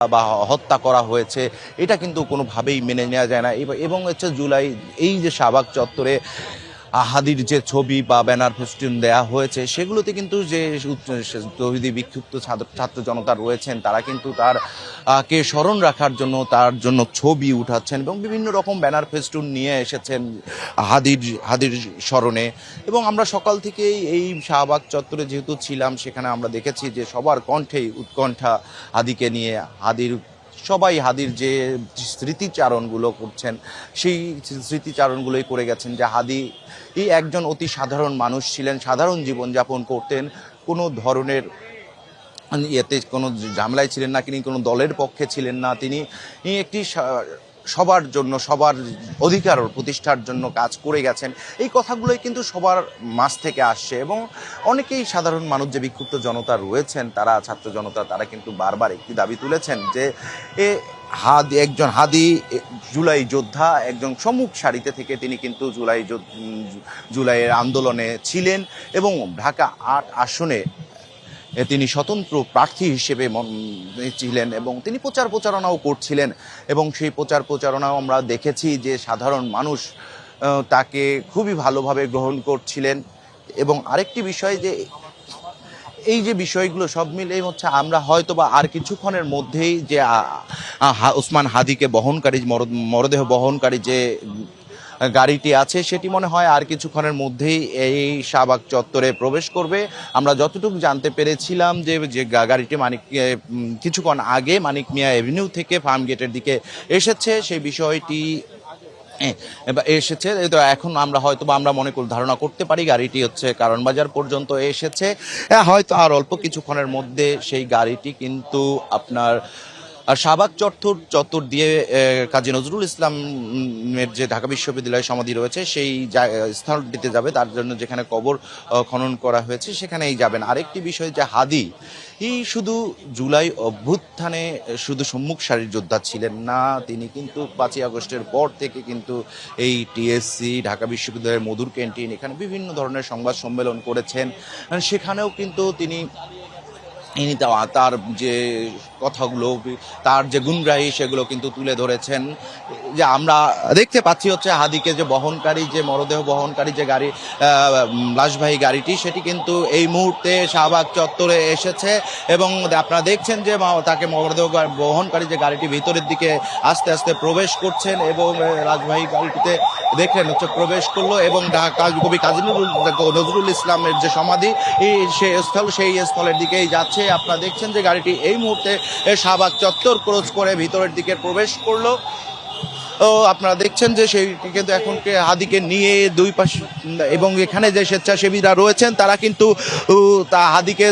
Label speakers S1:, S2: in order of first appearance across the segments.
S1: বা হত্যা করা হয়েছে, এটা কিন্তু কোনোভাবেই মেনে নেওয়া যায় না। এবং হচ্ছে জুলাই এই যে শাহবাগ চত্বরে হাদির যে ছবি বা ব্যানার ফেস্টুন দেয়া হয়েছে, সেগুলোতে কিন্তু যে তৌহিদি বিক্ষুব্ধ ছাত্র জনতা রয়েছেন, তারা কিন্তু তার কে স্মরণ রাখার জন্য তার জন্য ছবি উঠাচ্ছেন এবং বিভিন্ন রকম ব্যানার ফেস্টুন নিয়ে এসেছেন হাদির স্মরণে। এবং আমরা সকাল থেকেই এই শাহবাগ চত্বরে যেহেতু ছিলাম, সেখানে আমরা দেখেছি যে সবার কণ্ঠেই উৎকণ্ঠা হাদিকে নিয়ে। সবাই হাদির যে স্মৃতিচারণগুলো করছেন, সেই স্মৃতিচারণগুলোই করে গেছেন যে হাদি এই একজন অতি সাধারণ মানুষ ছিলেন, সাধারণ জীবনযাপন করতেন, কোনো ধরনের ইয়েতে কোনো ঝামেলায় ছিলেন না, তিনি কোনো দলের পক্ষে ছিলেন না। তিনি একটি সবার জন্য, সবার অধিকার প্রতিষ্ঠার জন্য কাজ করে গেছেন। এই কথাগুলোই কিন্তু সবার মাঝ থেকে আসছে এবং অনেকেই সাধারণ মানুষ যে বিক্ষুব্ধ জনতা রয়েছেন, তারা ছাত্র জনতা, তারা কিন্তু বারবার একটি দাবি তুলেছেন যে একজন হাদি জুলাই যোদ্ধা, একজন সম্মুখ সারিতে থেকে তিনি কিন্তু জুলাইয়ের আন্দোলনে ছিলেন এবং ঢাকা ৮ আসনে তিনি স্বতন্ত্র প্রার্থী হিসেবে ছিলেন এবং তিনি প্রচারণাও করছিলেন। এবং সেই প্রচারণাও আমরা দেখেছি যে সাধারণ মানুষ তাকে খুবই ভালোভাবে গ্রহণ করছিলেন। এবং আরেকটি বিষয় যে এই যে বিষয়গুলো সব মিলেই হচ্ছে আমরা হয়তো বা আর কিছুক্ষণের মধ্যেই যে ওসমান হাদিকে বহনকারী মরদেহ বহনকারী যে গাড়িটি আছে, সেটি মনে হয় আর কিছুক্ষণের মধ্যেই এই শাহবাগ চত্বরে প্রবেশ করবে। আমরা যতটুকু জানতে পেরেছিলাম যে গাড়িটি কিছুক্ষণ আগে মানিক মিয়া এভিনিউ থেকে ফার্ম গেটের দিকে এসেছে, সেই বিষয়টি এসেছে। তো এখন আমরা মনে করি, ধারণা করতে পারি গাড়িটি হচ্ছে কারণ বাজার পর্যন্ত এসেছে। হয়তো আর অল্প কিছুক্ষণের মধ্যে সেই গাড়িটি কিন্তু আপনার শাহবাগ চত্বর দিয়ে কাজী নজরুল ইসলামের যে ঢাকা বিশ্ববিদ্যালয় সমাধি রয়েছে, সেই স্থলটিতে যাবে। তার জন্য যেখানে কবর খনন করা হয়েছে সেখানেই যাবেন। আরেকটি বিষয় যে হাদি শুধু জুলাই অভ্যুত্থানে শুধু সম্মুখ সারির যোদ্ধা ছিলেন না, তিনি কিন্তু 5ই আগস্টের পর থেকে কিন্তু এই টিএসসি, ঢাকা বিশ্ববিদ্যালয়ের মধুর ক্যান্টিন, এখানে বিভিন্ন ধরনের সংবাদ সম্মেলন করেছেন। সেখানেও কিন্তু তিনি তার যে কথাগুলো, তার যে গুণগ্রাহী, সেগুলো কিন্তু তুলে ধরেছেন। যে আমরা দেখতে পাচ্ছি হচ্ছে হাদিকে যে বহনকারী, যে মরদেহ বহনকারী যে গাড়ি, লাশবাহী গাড়িটি, সেটি কিন্তু এই মুহূর্তে শাহবাগ চত্বরে এসেছে এবং আপনারা দেখছেন যে তাকে মরদেহ বহনকারী যে গাড়িটি ভিতরের দিকে আস্তে আস্তে প্রবেশ করছেন এবং লাশবাহী গাড়িটিতে দেখলেন হচ্ছে প্রবেশ করলো এবং কবি কাজী নজরুল ইসলামের যে সমাধি, সেই স্থলের দিকেই যাচ্ছে। আপনারা দেখছেন যে গাড়িটি এই মুহূর্তে শাহবাগ চত্বর ক্রস করে ভিতরের দিকে প্রবেশ করলো। আপনারা দেখছেন যে সেইটি কিন্তু এখন হাদিকে নিয়ে দুই পাশে, এবং এখানে যে স্বেচ্ছাসেবীরা রয়েছেন তারা কিন্তু হাদিকে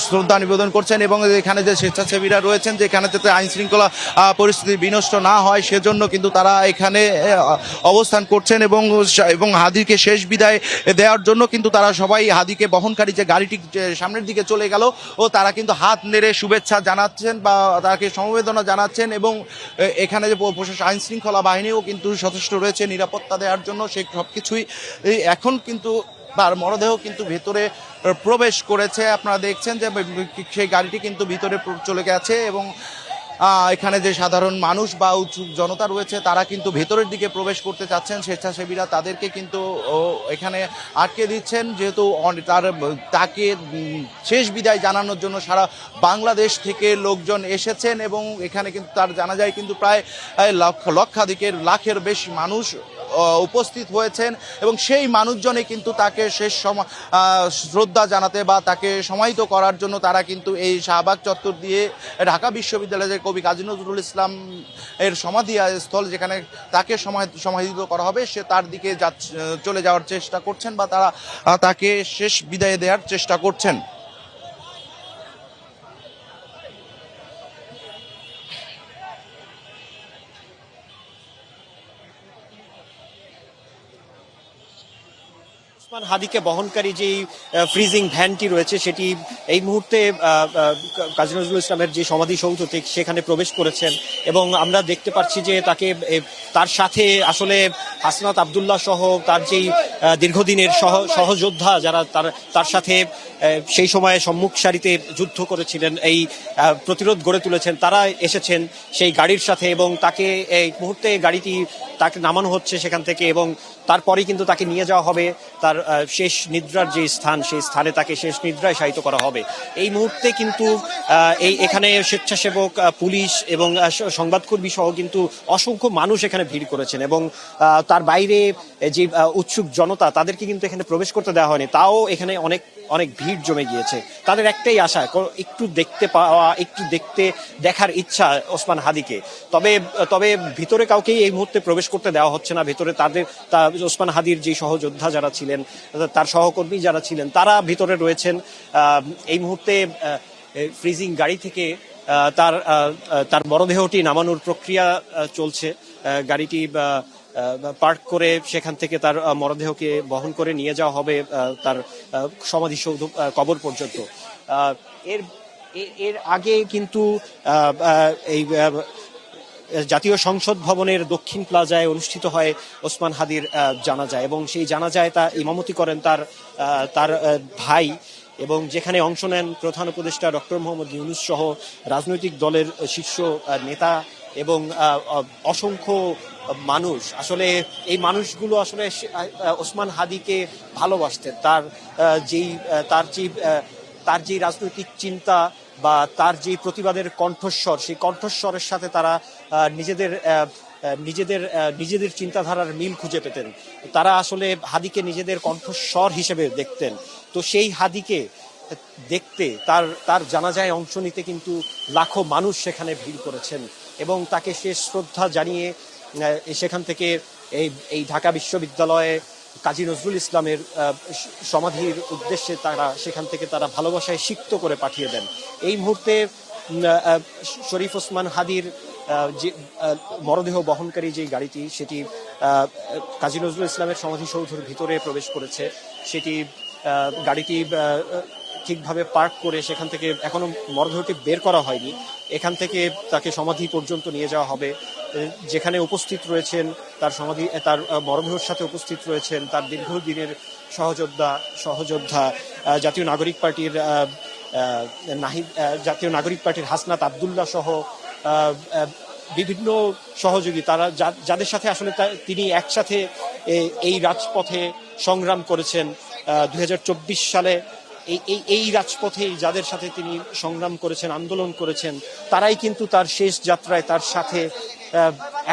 S1: শ্রদ্ধা নিবেদন করছেন এবং এখানে যে স্বেচ্ছাসেবীরা রয়েছেন, যে এখানে যাতে আইন শৃঙ্খলা পরিস্থিতি বিনষ্ট না হয় সেজন্য কিন্তু তারা এখানে অবস্থান করছেন এবং হাদিকে শেষ বিদায় দেওয়ার জন্য কিন্তু তারা সবাই হাদিকে বহনকারী যে গাড়িটি সামনের দিকে চলে গেল, তারা কিন্তু হাত নেড়ে শুভেচ্ছা জানাচ্ছেন বা তাকে সমবেদনা জানাচ্ছেন। এবং এখানে যে আইন শৃঙ্খলা বাহিনীও কিন্তু যথেষ্ট রয়েছে নিরাপত্তা দেওয়ার জন্য। সেই সব কিছুই এখন কিন্তু তার মরদেহ কিন্তু ভেতরে প্রবেশ করেছে। আপনারা দেখছেন যে সেই গাড়িটি কিন্তু ভিতরে চলে গেছে এবং এখানে যে সাধারণ মানুষ বা উৎসুক জনতা রয়েছে তারা কিন্তু ভেতরের দিকে প্রবেশ করতে চাচ্ছেন। স্বেচ্ছাসেবীরা তাদেরকে কিন্তু এখানে আটকে দিচ্ছেন, যেহেতু তাকে শেষ বিদায় জানানোর জন্য সারা বাংলাদেশ থেকে লোকজন এসেছেন এবং এখানে কিন্তু তার জানা যায় কিন্তু প্রায় লাখের বেশি মানুষ উপস্থিত হয়েছেন এবং সেই মানুষজনে কিন্তু তাকে শেষ শ্রদ্ধা জানাতে বা তাকে সমাহিত করার জন্য তারা কিন্তু এই শাহবাগ চত্বর দিয়ে ঢাকা বিশ্ববিদ্যালয়ের কবি কাজী নজরুল ইসলাম এর সমাধি স্থল, যেখানে তাকে সমাহিত করা হবে, সে তার দিকে চলে যাওয়ার চেষ্টা করছেন বা তারা তাকে শেষ বিদায় দেওয়ার চেষ্টা করছেন।
S2: ওসমান হাদিকে বহনকারী যেই ফ্রিজিং ভ্যানটি রয়েছে সেটি এই মুহূর্তে কাজী নজরুল ইসলামের যে সমাধিসৌধ সেখানে প্রবেশ করেছেন এবং আমরা দেখতে পাচ্ছি যে তাকে তার সাথে আসলে হাসনাত আব্দুল্লাহ সহ তার যেই দীর্ঘদিনের সহযোদ্ধা যারা তার সাথে সেই সময়ে সম্মুখ সারিতে যুদ্ধ করেছিলেন, এই প্রতিরোধ গড়ে তুলেছেন, তারা এসেছেন সেই গাড়ির সাথে এবং তাকে এই মুহূর্তে গাড়িটি তাকে নামানো হচ্ছে সেখান থেকে এবং তারপরেই কিন্তু তাকে নিয়ে যাওয়া হবে তার শেষ নিদ্রার যে স্থান, সেই স্থানে তাকে শেষ নিদ্রায় শায়িত করা হবে। এই মুহূর্তে কিন্তু এখানে স্বেচ্ছাসেবক, পুলিশ এবং সংবাদকর্মী সহ কিন্তু অসংখ্য মানুষ এখানে ভিড় করেছেন এবং তার বাইরে যে উৎসুক জনতা তাদেরকে কিন্তু এখানে প্রবেশ করতে দেওয়া হয়নি, তাও এখানে অনেক অনেক ভিড় জমে গিয়েছে। তাদের একটাই আশা, একটু দেখতে পাওয়া, একটু দেখার ইচ্ছা ওসমান হাদিকে। তবে ভিতরে কাউকেই এই মুহূর্তে প্রবেশ করতে দেওয়া হচ্ছে না। ভিতরে ওসমান হাদির যে সহযোদ্ধা যারা ছিলেন, তার সহকর্মী যারা ছিলেন, তারা ভিতরে রয়েছেন। এই মুহূর্তে ফ্রিজিং গাড়ি থেকে তার মরদেহটি নামানোর প্রক্রিয়া চলছে। গাড়িটি পার্ক করে সেখান থেকে তার মরদেহকে বহন করে নিয়ে যাওয়া হবে তার সমাধিসৌধ কবর পর্যন্ত। এর আগে কিন্তু এই জাতীয় সংসদ ভবনের দক্ষিণ প্লাজায় অনুষ্ঠিত হয় ওসমান হাদির জানাজা এবং সেই জানাজায় তা ইমামতি করেন তার ভাই এবং যেখানে অংশ নেন প্রধান উপদেষ্টা ডক্টর মোহাম্মদ ইউনূস সহ রাজনৈতিক দলের শীর্ষ নেতা এবং অসংখ্য মানুষ। আসলে এই মানুষগুলো আসলে ওসমান হাদিকে ভালোবাসতেন। তার যেই রাজনৈতিক চিন্তা বা তার যে প্রতিবাদের কণ্ঠস্বর, সেই কণ্ঠস্বরের সাথে তারা নিজেদের চিন্তাধারার মিল খুঁজে পেতেন। তারা আসলে হাদিকে নিজেদের কণ্ঠস্বর হিসেবে দেখতেন। তো সেই হাদিকে দেখতে, তার জানাজায় অংশ নিতে কিন্তু লাখো মানুষ সেখানে ভিড় করেছেন এবং তাকে শেষ শ্রদ্ধা জানিয়ে সেখান থেকে এই ঢাকা বিশ্ববিদ্যালয়ে কাজী নজরুল ইসলামের সমাধির উদ্দেশ্যে সেখান থেকে তারা ভালোবাসায় সিক্ত করে পাঠিয়ে দেন। এই মুহূর্তে শরীফ ওসমান হাদির যে মরদেহ বহনকারী যে গাড়িটি, সেটি কাজী নজরুল ইসলামের সমাধিসৌধের ভিতরে প্রবেশ করেছে। সেটি গাড়িটি ঠিকভাবে পার্ক করে সেখান থেকে এখনো মরদেহটি বের করা হয়নি। এখান থেকে তাকে সমাধি পর্যন্ত নিয়ে যাওয়া হবে, যেখানে উপস্থিত রয়েছেন তার মরদেহের সাথে উপস্থিত রয়েছেন তার দীর্ঘদিনের সহযোদ্ধা জাতীয় নাগরিক পার্টির হাসনাত আব্দুল্লাহ সহ বিভিন্ন সহযোগী, তারা যাদের সাথে আসলে তিনি একসাথে এই রাজপথে সংগ্রাম করেছেন। 2024 সালে এই রাজপথে যাদের সাথে তিনি সংগ্রাম করেছেন, আন্দোলন করেছেন, তারাই কিন্তু তার শেষ যাত্রায় তার সাথে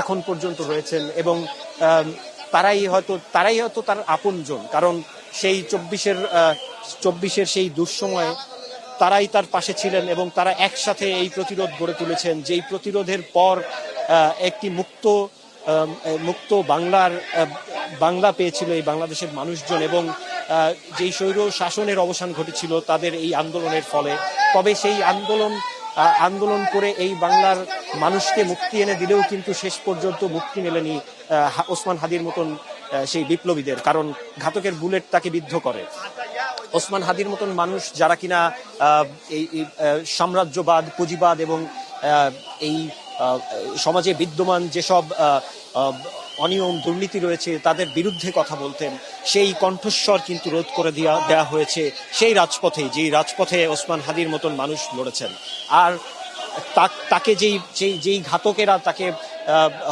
S2: এখন পর্যন্ত রয়েছেন এবং তারাই হয়তো তার আপনজন। কারণ সেই 24-এর সেই দুঃসময়ে তারাই তার পাশে ছিলেন এবং তারা একসাথে এই প্রতিরোধ গড়ে তুলেছেন, যেই প্রতিরোধের পর একটি মুক্ত বাংলা পেয়েছিল এই বাংলাদেশের মানুষজন এবং যেই স্বৈর শাসনের অবসান ঘটেছিল তাদের এই আন্দোলনের ফলে। তবে সেই আন্দোলন করে এই বাংলার মানুষকে মুক্তি এনে দিলেও কিন্তু শেষ পর্যন্ত মুক্তি মেলেনি ওসমান হাদির মতন সেই বিপ্লবীদের, কারণ ঘাতকের বুলেট তাকে বিদ্ধ করে। ওসমান হাদির মতন মানুষ যারা কিনা এই সাম্রাজ্যবাদ, পুঁজিবাদ এবং এই সমাজে বিদ্যমান যেসব অনিয়ম, দুর্নীতি রয়েছে তাদের বিরুদ্ধে কথা বলতেন, সেই কণ্ঠস্বর কিন্তু রোধ করে দেওয়া হয়েছে সেই রাজপথে, যেই রাজপথে ওসমান হাদির মতন মানুষ লড়েছেন। আর তাকে যেই ঘাতকেরা তাকে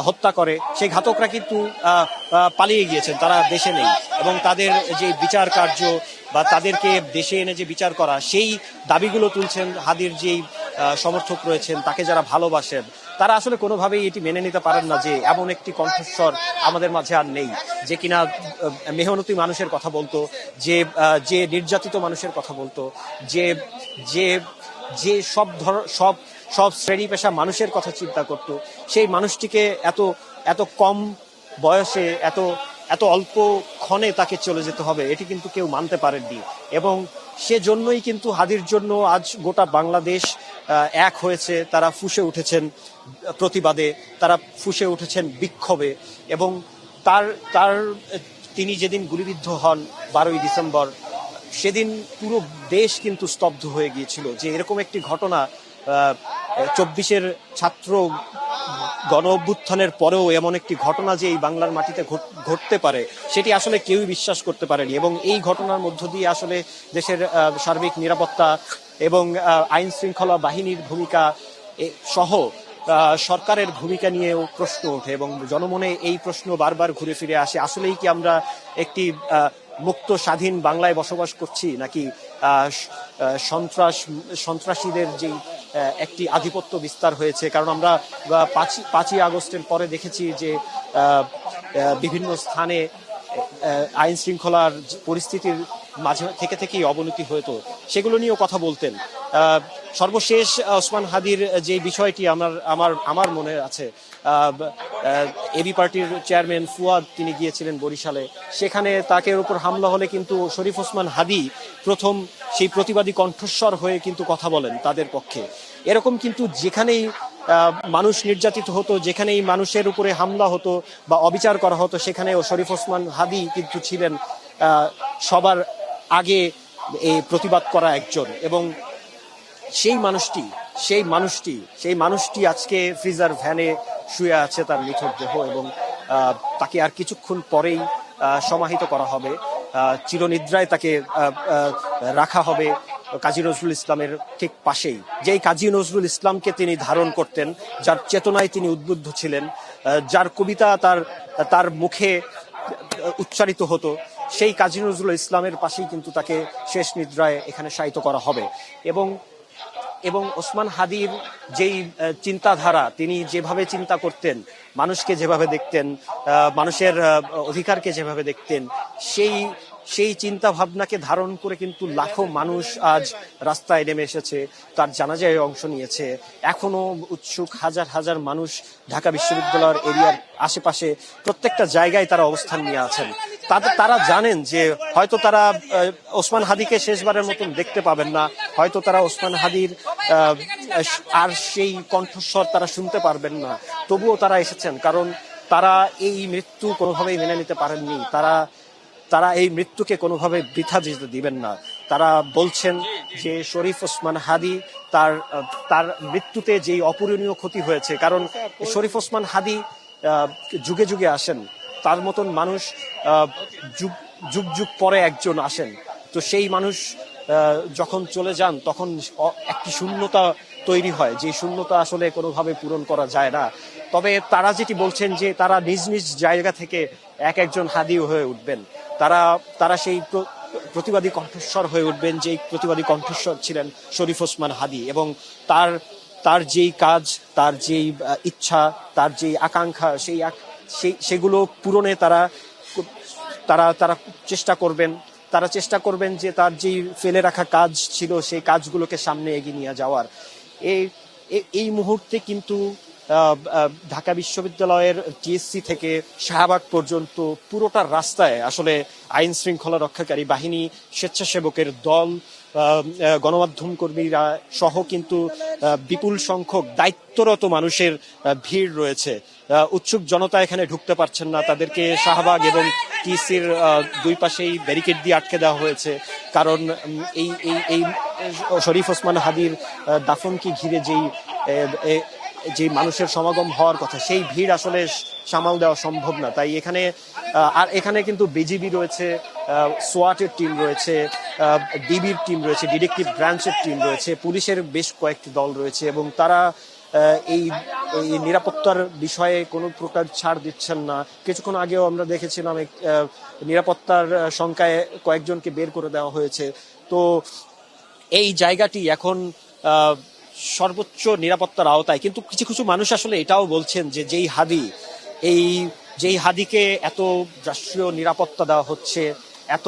S2: হত্যা করে, সেই ঘাতকরা কিন্তু পালিয়ে গিয়েছেন, তারা দেশে নেই এবং তাদের যে বিচার কার্য বা তাদেরকে দেশে এনে যে বিচার করা, সেই দাবিগুলো তুলছেন হাদির যেই সমর্থক রয়েছেন, তাকে যারা ভালোবাসেন, তারা আসলে কোনোভাবেই এটি মেনে নিতে পারেন না যে এমন একটি কণ্ঠস্বর আমাদের মাঝে আর নেই, যে কিনা মেহনতি মানুষের কথা বলতো, যে নির্যাতিত মানুষের কথা বলতো, যে সব শ্রেণী পেশা মানুষের কথা চিন্তা করত। সেই মানুষটিকে এত কম বয়সে, এত অল্প ক্ষণে তাকে চলে যেতে হবে, এটি কিন্তু কেউ মানতে পারেননি এবং সেজন্যই কিন্তু হাদির জন্য আজ গোটা বাংলাদেশ এক হয়েছে। তারা ফুঁসে উঠেছেন প্রতিবাদে, তারা ফুঁসে উঠেছেন বিক্ষোভে এবং তার তিনি যেদিন গুলিবিদ্ধ হন 12ই ডিসেম্বর, সেদিন পুরো দেশ কিন্তু স্তব্ধ হয়ে গিয়েছিল যে এরকম একটি ঘটনা 24-এর ছাত্র গণ অভ্যুত্থানের পরেও এমন একটি ঘটনা যে এই বাংলার মাটিতে ঘটতে পারে, সেটি আসলে কেউই বিশ্বাস করতে পারেনি। এবং এই ঘটনার মধ্য দিয়ে আসলে দেশের সার্বিক নিরাপত্তা এবং আইন শৃঙ্খলা বাহিনীর ভূমিকা সহ সরকারের ভূমিকা নিয়েও প্রশ্ন ওঠে এবং জনমনে এই প্রশ্ন বারবার ঘুরে ফিরে আসে, আসলেই কি আমরা একটি মুক্ত স্বাধীন বাংলায় বসবাস করছি, নাকি সন্ত্রাসীদের যেই একটি আধিপত্য বিস্তার হয়েছে। কারণ আমরা 5ই আগস্টের পরে দেখেছি যে বিভিন্ন স্থানে আইন শৃঙ্খলার পরিস্থিতির মাঝে থেকেই অবনতি হতো, সেগুলো নিয়েও কথা বলতেন। সর্বশেষ ওসমান হাদির যে বিষয়টি আমার মনে আছে, এবি পার্টির চেয়ারম্যান ফুয়াদ তিনি গিয়েছিলেন বরিশালে, সেখানে তাকে উপর হামলা হলে কিন্তু শরীফ ওসমান হাদি প্রথম সেই প্রতিবাদী কণ্ঠস্বর হয়ে কিন্তু কথা বলেন তাদের পক্ষে। এরকম কিন্তু যেখানেই মানুষ নির্যাতিত হতো, যেখানেই মানুষের উপরে হামলা হতো বা অবিচার করা হতো, সেখানেও শরীফ ওসমান হাদি কিন্তু ছিলেন সবার আগে এই প্রতিবাদ করা একজন। এবং সেই মানুষটি আজকে ফ্রিজার ভ্যানে শুয়ে আছে, তার নিথর দেহ, এবং তাকে আর কিছুক্ষণ পরেই সমাহিত করা হবে, চিরনিদ্রায় তাকে রাখা হবে কাজী নজরুল ইসলামের ঠিক পাশেই। যেই কাজী নজরুল ইসলামকে তিনি ধারণ করতেন, যার চেতনায় তিনি উদ্বুদ্ধ ছিলেন, যার কবিতা তার মুখে উচ্চারিত হতো, সেই কাজী নজরুল ইসলামের পাশেই কিন্তু তাকে শেষ নিদ্রায় এখানে শায়িত করা হবে। এবং ওসমান হাদির যেই চিন্তাধারা, তিনি যেভাবে চিন্তা করতেন, মানুষকে যেভাবে দেখতেন, মানুষের অধিকারকে যেভাবে দেখতেন, সেই চিন্তা ভাবনাকে ধারণ করে কিন্তু লাখো মানুষ আজ রাস্তায় নেমে এসেছে, তার জানাজায় অংশ নিয়েছে। এখনো উৎসুক হাজার হাজার মানুষ ঢাকা বিশ্ববিদ্যালয়ের এরিয়ার আশেপাশে প্রত্যেকটা জায়গায় তারা অবস্থান নিয়ে আছেন। তারা জানেন যে হয়তো তারা ওসমান হাদিকে শেষবারের মতন দেখতে পাবেন না, হয়তো তারা ওসমান হাদির আর সেই কণ্ঠস্বর তারা শুনতে পারবেন না, তবুও তারা এসেছেন, কারণ তারা এই মৃত্যু কোনোভাবেই মেনে নিতে পারেননি। তারা এই মৃত্যুকে কোনোভাবে বৃথা যেতে দিবেন না। তারা বলছেন যে শরীফ ওসমান হাদি তার মৃত্যুতে যেই অপূরণীয় ক্ষতি হয়েছে, কারণ শরীফ ওসমান হাদি যুগে যুগে আসেন, তার মতন মানুষ যুগ যুগ পরে একজন আসেন, তো সেই মানুষ যখন চলে যান তখন একটি শূন্যতা তৈরি হয়, যে শূন্যতা আসলে কোনোভাবে পূরণ করা যায় না। তবে তারা যেটি বলছেন যে তারা নিজ নিজ জায়গা থেকে একজন হাদি হয়ে উঠবেন, তারা সেই প্রতিবাদী কণ্ঠস্বর হয়ে উঠবেন, যেই প্রতিবাদী কণ্ঠস্বর ছিলেন শরীফ ওসমান হাদি। এবং তার যেই কাজ, তার যেই ইচ্ছা, তার যেই আকাঙ্ক্ষা, সেগুলো পূরণে তারা চেষ্টা করবেন। তারা চেষ্টা করবেন যে তার যেই ফেলে রাখা কাজ ছিল, সেই কাজগুলোকে সামনে এগিয়ে নিয়ে যাওয়ার। এই মুহূর্তে কিন্তু ঢাকা বিশ্ববিদ্যালয়ের টিএসসি থেকে শাহবাগ পর্যন্ত পুরোটা রাস্তায় আসলে আইন শৃঙ্খলা রক্ষাকারী বাহিনী, স্বেচ্ছাসেবকের দল, গণমাধ্যম কর্মীরা সহ কিন্তু বিপুল সংখ্যক দায়িত্বরত মানুষের ভিড় রয়েছে। উৎসুক জনতা এখানে ঢুকতে পারছেন না, তাদেরকে শাহবাগ এবং টিএসসির দুই পাশেই ব্যারিকেড দিয়ে আটকে দেওয়া হয়েছে, কারণ এই শরীফ ওসমান হাদির দাফনকে ঘিরে যে মানুষের সমাগম হওয়ার কথা, সেই ভিড় আসলে সামাল দেওয়া সম্ভব না। তাই এখানে কিন্তু বিজিবি রয়েছে, সোয়াটের টিম রয়েছে, ডিবির টিম রয়েছে, ডিটেকটিভ ব্রাঞ্চের টিম রয়েছে, পুলিশের বেশ কয়েকটি দল রয়েছে, এবং তারা এই নিরাপত্তার বিষয়ে কোনো প্রকার ছাড় দিচ্ছেন না। কিছুক্ষণ আগেও আমরা দেখেছিলাম নিরাপত্তার সংখ্যায় কয়েকজনকে বের করে দেওয়া হয়েছে। তো এই জায়গাটি এখন সর্বোচ্চ নিরাপত্তার আওতায়। কিন্তু কিছু কিছু মানুষ আসলে এটাও বলছেন যে যেই হাদিকে এত রাষ্ট্রীয় নিরাপত্তা দেওয়া হচ্ছে, এত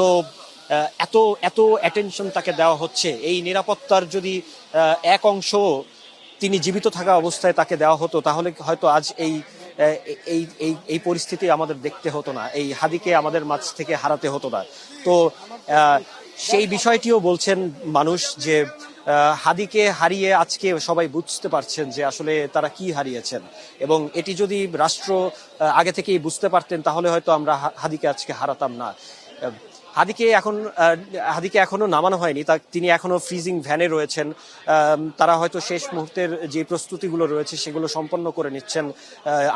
S2: এত এত অ্যাটেনশন তাকে দেওয়া হচ্ছে, এই নিরাপত্তার যদি এক অংশ তিনি জীবিত থাকা অবস্থায় তাকে দেওয়া হতো, তাহলে হয়তো আজ এই পরিস্থিতি আমাদের দেখতে হতো না, এই হাদিকে আমাদের মাঝ থেকে হারাতে হতো না। তো সেই বিষয়টিও বলছেন মানুষ যে হাদিকে হারিয়ে আজকে সবাই বুঝতে পারছেন যে আসলে তারা কি হারিয়েছেন, এবং এটি যদি রাষ্ট্র আগে থেকেই বুঝতে পারতেন তাহলে হয়তো আমরা হাদিকে আজকে হারাতাম না। হাদিকে এখনো নামানো হয়নি, তিনি এখনো ফ্রিজিং ভ্যানে রয়েছেন। তারা হয়তো শেষ মুহূর্তের যে প্রস্তুতিগুলো রয়েছে সেগুলো সম্পন্ন করে নিচ্ছেন।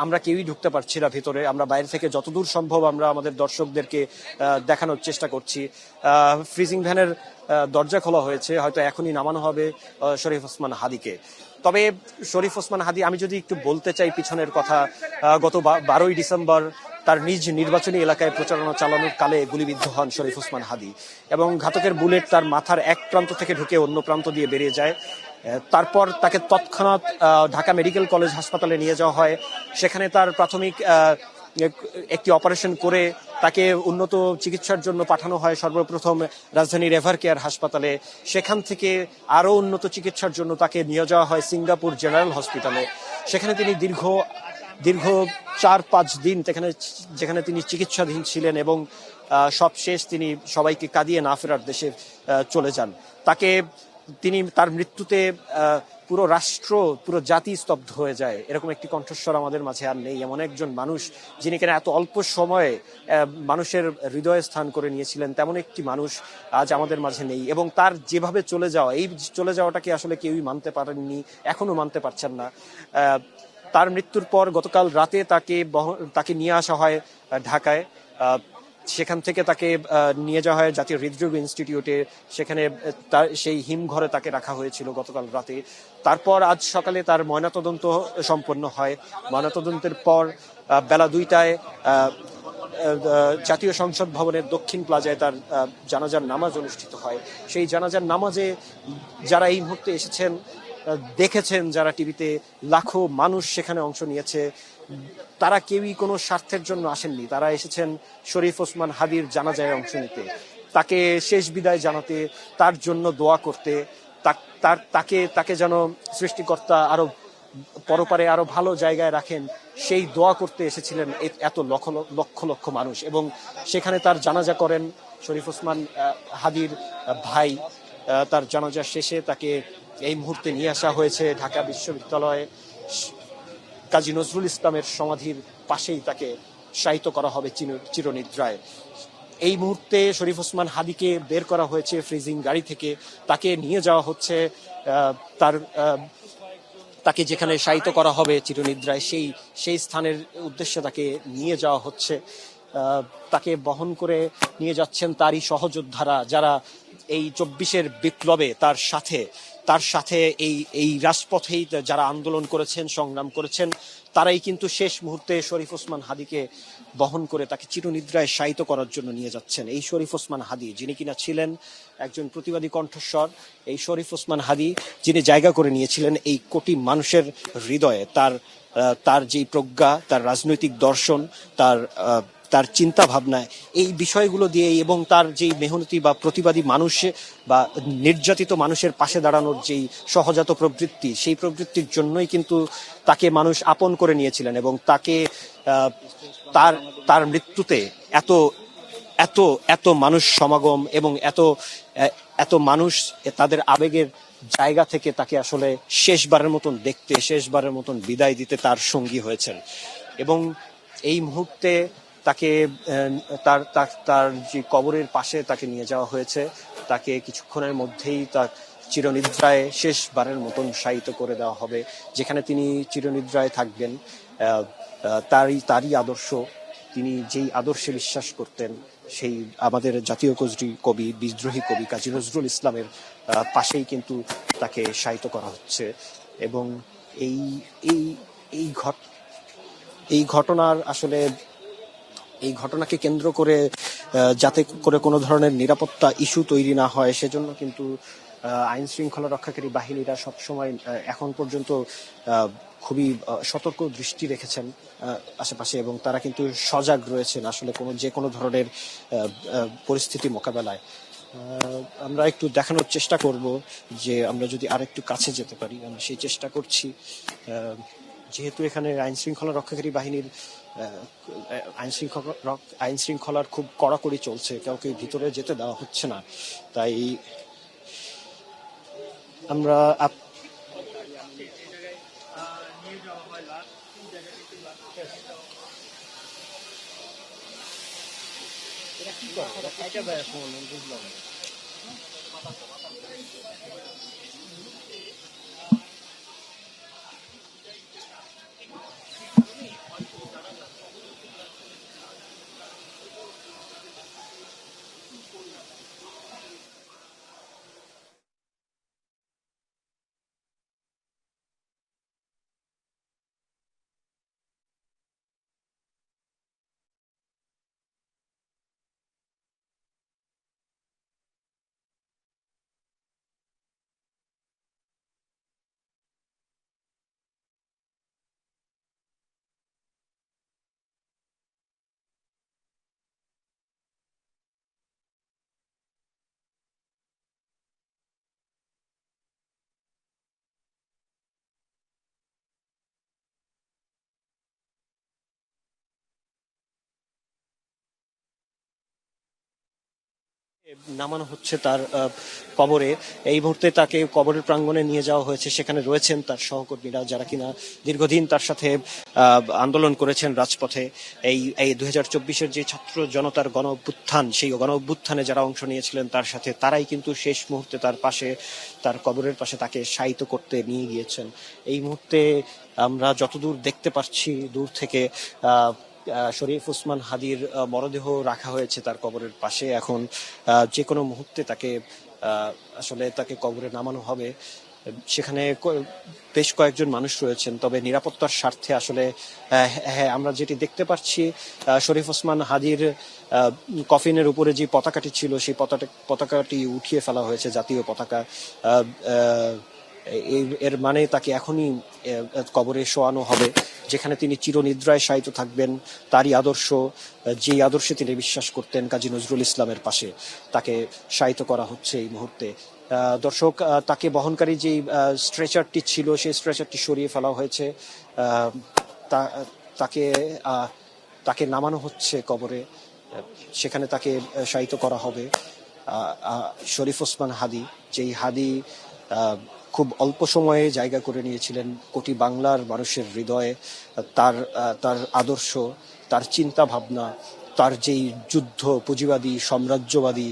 S2: আমরা কেউই ঢুকতে পারছি না ভিতরে, আমরা বাইরে থেকে যতদূর সম্ভব আমরা আমাদের দর্শকদেরকে দেখানোর চেষ্টা করছি। ফ্রিজিং ভ্যানের দরজা খোলা হয়েছে, হয়তো এখনই নামানো হবে শরীফ ওসমান হাদিকে। তবে শরীফ ওসমান হাদি, আমি যদি একটু বলতে চাই পিছনের কথা, গত 12ই ডিসেম্বর তার নিজ নির্বাচনী এলাকায় প্রচারণা চালানোর কালে গুলিবিদ্ধ হন শরীফ ওসমান হাদি, এবং ঘাতকের বুলেট তার মাথার এক প্রান্ত থেকে ঢুকে অন্য প্রান্ত দিয়ে বেরিয়ে যায়। তারপর তাকে তৎক্ষণাৎ ঢাকা মেডিকেল কলেজ হাসপাতালে নিয়ে যাওয়া হয়। সেখানে তার প্রাথমিক একটি অপারেশন করে তাকে উন্নত চিকিৎসার জন্য পাঠানো হয় সর্বপ্রথম রাজধানীর এভার কেয়ার হাসপাতালে। সেখান থেকে আরও উন্নত চিকিৎসার জন্য তাকে নিয়ে যাওয়া হয় সিঙ্গাপুর জেনারেল হসপিটালে। সেখানে তিনি দীর্ঘ 4-5 দিন যেখানে তিনি চিকিৎসাধীন ছিলেন, এবং সবশেষ তিনি সবাইকে কাঁদিয়ে না ফেরার দেশে চলে যান। তার মৃত্যুতে পুরো রাষ্ট্র, পুরো জাতি স্তব্ধ হয়ে যায়। এরকম একটি কণ্ঠস্বর আমাদের মাঝে আর নেই। এমন একজন মানুষ যিনি কিনা এত অল্প সময়ে মানুষের হৃদয়ে স্থান করে নিয়েছিলেন, তেমন একটি মানুষ আজ আমাদের মাঝে নেই। এবং তার যেভাবে এই চলে যাওয়াটাকে আসলে কেউই মানতে পারেননি, এখনো মানতে পারছেন না। তার মৃত্যুর পর গতকাল রাতে তাকে নিয়ে আসা হয় ঢাকায়। সেখান থেকে তাকে নিয়ে যাওয়া হয় জাতীয় হৃদরোগ ইনস্টিটিউটে। সেখানে তার সেই হিমঘরে তাকে রাখা হয়েছিল গতকাল রাতে। তারপর আজ সকালে তার ময়নাতদন্ত সম্পন্ন হয়। ময়নাতদন্তের পর বেলা 2টায় জাতীয় সংসদ ভবনের দক্ষিণ প্লাজায় তার জানাজার নামাজ অনুষ্ঠিত হয়। সেই জানাজার নামাজে যারা এই মুহূর্তে এসেছেন, দেখেছেন, যারা টিভিতে, লাখো মানুষ সেখানে অংশ নিয়েছে, তারা কেউই কোনো স্বার্থের জন্য আসেননি। তারা এসেছেন শরীফ ওসমান হাদির জানাজায় অংশ নিতে, তাকে শেষ বিদায় জানাতে, তার জন্য দোয়া করতে, তাকে যেন সৃষ্টিকর্তা আরো পরপারে আরো ভালো জায়গায় রাখেন, সেই দোয়া করতে এসেছিলেন এত লক্ষ লক্ষ মানুষ। এবং সেখানে তার জানাজা করেন শরীফ ওসমান হাদির ভাই। তার জানাজা শেষে তাকে এই মুহূর্তে নিয়ে আসা হয়েছে ঢাকা বিশ্ববিদ্যালয়ে কাজী নজরুল ইসলামের সমাধির পাশেই তাকে শায়িত করা হবে চিরনিদ্রায়। এই মুহূর্তে শরীফ ওসমান হাদিকে বের করা হয়েছে ফ্রিজিং গাড়ি থেকে, তাকে নিয়ে যাওয়া হচ্ছে তাকে যেখানে শায়িত করা হবে চিরনিদ্রায় সেই স্থানের উদ্দেশ্যে তাকে নিয়ে যাওয়া হচ্ছে। তাকে বহন করে নিয়ে যাচ্ছেন তারই সহযোদ্ধারা, যারা এই 24-এর বিপ্লবে তার সাথে এই রাজপথেই যারা আন্দোলন করেছেন, সংগ্রাম করেছেন, তারাই কিন্তু শেষ মুহূর্তে শরীফ ওসমান হাদিকে বহন করে তাকে চিরনিদ্রায় শায়িত করার জন্য নিয়ে যাচ্ছেন। এই শরীফ ওসমান হাদি, যিনি কিনা ছিলেন একজন প্রতিবাদী কণ্ঠস্বর, এই শরীফ ওসমান হাদি যিনি জায়গা করে নিয়েছিলেন এই কোটি মানুষের হৃদয়ে, তার যেই প্রজ্ঞা, তার রাজনৈতিক দর্শন, তার চিন্তা ভাবনায়, এই বিষয়গুলো দিয়ে, এবং তার যেই মেহনতি বা প্রতিবাদী মানুষ বা নির্যাতিত মানুষের পাশে দাঁড়ানোর যেই সহজাত প্রবৃত্তি, সেই প্রবৃত্তির জন্যই কিন্তু তাকে মানুষ আপন করে নিয়েছিলেন। এবং তাকে তার মৃত্যুতে এত মানুষ সমাগম এবং এত মানুষ তাদের আবেগের জায়গা থেকে তাকে আসলে শেষবারের মতন দেখতে, শেষবারের মতন বিদায় দিতে তার সঙ্গী হয়েছেন। এবং এই মুহূর্তে তাকে তার যে কবরের পাশে তাকে নিয়ে যাওয়া হয়েছে, তাকে কিছুক্ষণের মধ্যেই তার চিরনিদ্রায় শেষবারের মতন শায়িত করে দেওয়া হবে, যেখানে তিনি চিরনিদ্রায় থাকবেন। তারই আদর্শ, তিনি যেই আদর্শে বিশ্বাস করতেন, সেই আমাদের জাতীয় কবি, বিদ্রোহী কবি কাজী নজরুল ইসলামের পাশেই কিন্তু তাকে শায়িত করা হচ্ছে। এবং এই ঘটনাকে কেন্দ্র করে যাতে করে কোনো ধরনের নিরাপত্তা ইস্যু তৈরি না হয়, সেজন্য কিন্তু আইন শৃঙ্খলা রক্ষাকারী বাহিনীরা সবসময় এখন পর্যন্ত খুবই সতর্ক দৃষ্টি রেখেছেন আশেপাশে, এবং তারা কিন্তু সজাগ রয়েছেন আসলে যে কোনো ধরনের পরিস্থিতি মোকাবেলায়। আমরা একটু দেখানোর চেষ্টা করব যে আমরা যদি আরেকটু কাছে যেতে পারি, আমরা সেই চেষ্টা করছি। যেহেতু এখানে আইন শৃঙ্খলা রক্ষাকারী বাহিনীর আইন শৃঙ্খলার খুব কড়াকড়ি চলছে, কাউকে ভিতরে যেতে দেওয়া হচ্ছে না, তাই আমরা নামানো হচ্ছে তার কবরে। এই মুহূর্তে তাকে কবরের প্রাঙ্গণে নিয়ে যাওয়া হয়েছে, সেখানে রয়েছেন তার সহকর্মীরা যারা কিনা দীর্ঘদিন তার সাথে আন্দোলন করেছেন রাজপথে। এই 2024-এর যে ছাত্র জনতার গণ অভ্যুত্থান, সেই গণ অভ্যুত্থানে যারা অংশ নিয়েছিলেন তার সাথে, তারাই কিন্তু শেষ মুহূর্তে তার পাশে, তার কবরের পাশে তাকে শায়িত করতে নিয়ে গিয়েছেন। এই মুহূর্তে আমরা যতদূর দেখতে পাচ্ছি দূর থেকে শরীফ ওসমান হাদির মরদেহ রাখা হয়েছে তার কবরের পাশে। এখন যে কোনো মুহূর্তে তাকে আসলে তাকে কবরে নামানো হবে। সেখানে বেশ কয়েকজন মানুষ রয়েছেন, তবে নিরাপত্তার স্বার্থে আসলে হ্যাঁ, আমরা যেটি দেখতে পাচ্ছি শরীফ ওসমান হাদির কফিনের উপরে যে পতাকাটি ছিল সেই পতাকাটি উঠিয়ে ফেলা হয়েছে, জাতীয় পতাকা। এর মানে তাকে এখনই কবরে শোয়ানো হবে, যেখানে তিনি চিরনিদ্রায় শায়িত থাকবেন। তারই আদর্শ, যেই আদর্শে তিনি বিশ্বাস করতেন, কাজী নজরুল ইসলামের পাশে তাকে শায়িত করা হচ্ছে এই মুহূর্তে। দর্শক, তাকে বহনকারী যে স্ট্রেচারটি ছিল সেই স্ট্রেচারটি সরিয়ে ফেলা হয়েছে। তাকে তাকে নামানো হচ্ছে কবরে, সেখানে তাকে শায়িত করা হবে। শরীফ ওসমান হাদি, যেই হাদি খুব অল্প সময়ে জায়গা করে নিয়েছিলেন কোটি বাংলার মানুষের হৃদয়ে। তার আদর্শ, তার চিন্তা ভাবনা, তার যেই যুদ্ধ পুঁজিবাদী সাম্রাজ্যবাদী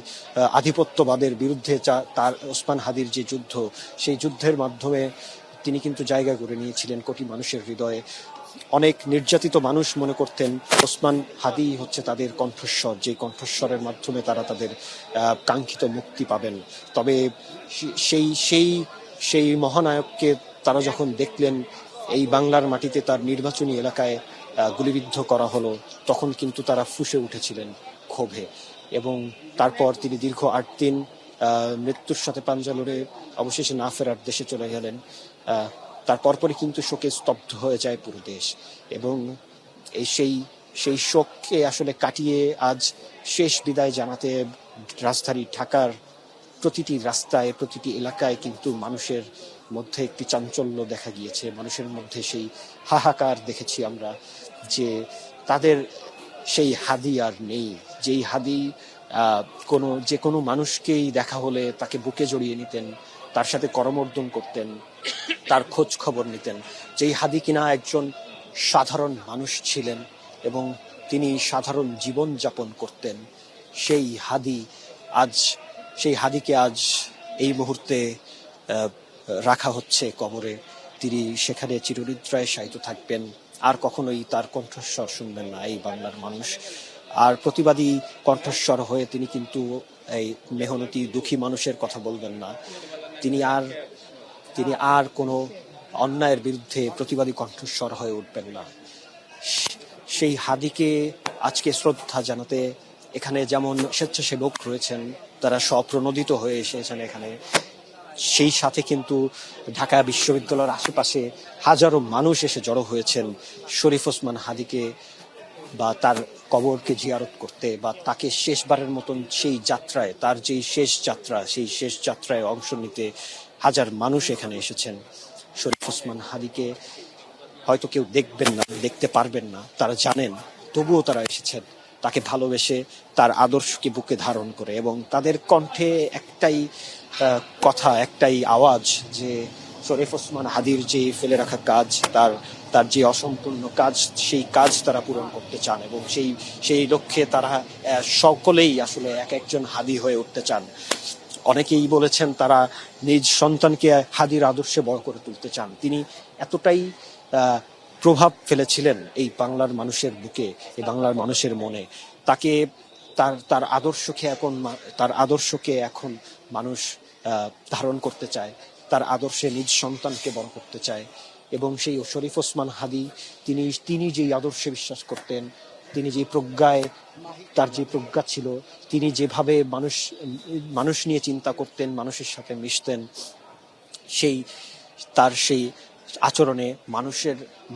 S2: আধিপত্যবাদের বিরুদ্ধে তার ওসমান হাদির যে যুদ্ধ, সেই যুদ্ধের মাধ্যমে তিনি কিন্তু জায়গা করে নিয়েছিলেন কোটি মানুষের হৃদয়ে। অনেক নির্যাতিত মানুষ মনে করতেন ওসমান হাদি হচ্ছে তাদের কণ্ঠস্বর, যে কণ্ঠস্বরের মাধ্যমে তারা তাদের কাঙ্ক্ষিত মুক্তি পাবেন। তবে সেই সেই সেই মহানায়ককে তারা যখন দেখলেন এই বাংলার মাটিতে তার নির্বাচনী এলাকায় গুলিবিদ্ধ করা হলো, তখন কিন্তু তারা ফুঁসে উঠেছিলেন ক্ষোভে। এবং তারপর তিনি দীর্ঘ 8 দিন মৃত্যুর সাথে পাঞ্জা লড়ে অবশেষে না ফেরার দেশে চলে গেলেন। তার পরপরই কিন্তু শোকে স্তব্ধ হয়ে যায় পুরো দেশ। এবং সেই শোককে আসলে কাটিয়ে আজ শেষ বিদায় জানাতে রাজধানী ঢাকার প্রতিটি রাস্তায়, প্রতিটি এলাকায় কিন্তু মানুষের মধ্যে একটি চাঞ্চল্য দেখা গিয়েছে। মানুষের মধ্যে সেই হাহাকার দেখেছি আমরা, যে তাদের সেই হাদি আর নেই, যেই হাদি যে কোনো মানুষকেই দেখা হলে তাকে বুকে জড়িয়ে নিতেন, তার সাথে করমর্দন করতেন, তার খোঁজ খবর নিতেন। যেই হাদি কিনা একজন সাধারণ মানুষ ছিলেন এবং তিনি সাধারণ জীবন যাপন করতেন, সেই হাদিকে আজ এই মুহূর্তে রাখা হচ্ছে কবরে। তিনি সেখানে চিরনিদ্রায় শায়িত থাকবেন, আর কখনোই তার কণ্ঠস্বর শুনবেন না এই বাংলার মানুষ। আর প্রতিবাদী কণ্ঠস্বর হয়ে তিনি কিন্তু এই মেহনতি দুঃখী মানুষের কথা বলবেন না। তিনি আর কোনো অন্যায়ের বিরুদ্ধে প্রতিবাদী কণ্ঠস্বর হয়ে উঠবেন না। সেই হাদিকে আজকে শ্রদ্ধা জানাতে এখানে যেমন স্বেচ্ছাসেবক রয়েছেন, তারা স্বপ্রণোদিত হয়ে এসেছেন এখানে, সেই সাথে কিন্তু ঢাকা বিশ্ববিদ্যালয়ের আশেপাশে হাজারো মানুষ এসে জড়ো হয়েছেন শরীফ ওসমান হাদিকে বা তার কবরকে জিয়ারত করতে, বা তাকে শেষবারের মতন সেই যাত্রায়, তার যেই শেষ যাত্রা, সেই শেষ যাত্রায় অংশ নিতে হাজার মানুষ এখানে এসেছেন। শরীফ ওসমান হাদিকে হয়তো কেউ দেখবেন না, দেখতে পারবেন না, তারা জানেন, তবুও তারা এসেছেন। তাকে ভালোবেসে তার আদর্শকে বুকে ধারণ করে, এবং তাদের কণ্ঠে একটাই কথা, একটাই আওয়াজ যে শরীফ ওসমান হাদির যে ফেলে রাখা কাজ, তার তার যে অসম্পূর্ণ কাজ, সেই কাজ তারা পূরণ করতে চান, এবং সেই লক্ষ্যে তারা সকলেই আসলে এক একজন হাদি হয়ে উঠতে চান। অনেকেই বলেছেন তারা নিজ সন্তানকে হাদির আদর্শে বড় করে তুলতে চান। তিনি এতটাই প্রভাব ফেলেছিলেন এই বাংলার মানুষের বুকে, এই বাংলার মানুষের মনে। তাকে তার আদর্শকে এখন মানুষ ধারণ করতে চায়, তার আদর্শে নিজ সন্তানকে বড় করতে চায়। এবং সেই শরীফ ওসমান হাদি তিনি যেই আদর্শে বিশ্বাস করতেন, তিনি যে প্রজ্ঞায়, তার যে প্রজ্ঞা ছিল, তিনি যেভাবে মানুষ নিয়ে চিন্তা করতেন, মানুষের সাথে মিশতেন, তার সেই আচরণে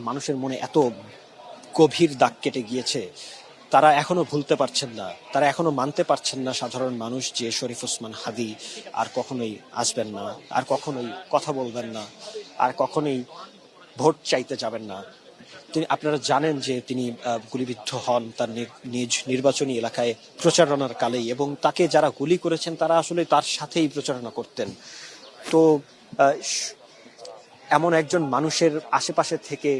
S2: মানুষের মনে এত গভীর দাগ কেটে গিয়েছে, তারা এখনো ভুলতে পারছেন না, তারা এখনো মানতে পারছেন না সাধারণ মানুষ যে শরীফ ওসমান হাদি আর কখনোই আসবেন না, আর কখনোই কথা বলবেন না, আর কখনোই ভোট চাইতে যাবেন না। আপনারা জানেন যে তিনি গুলিবিদ্ধ হন তার নিজ নির্বাচনী এলাকায় প্রচারণার কালেই, এবং তাকে যারা গুলি করেছেন তারা আসলে তার সাথেই প্রচারণা করতেন। তো এমন একজন মানুষের আশেপাশে থেকে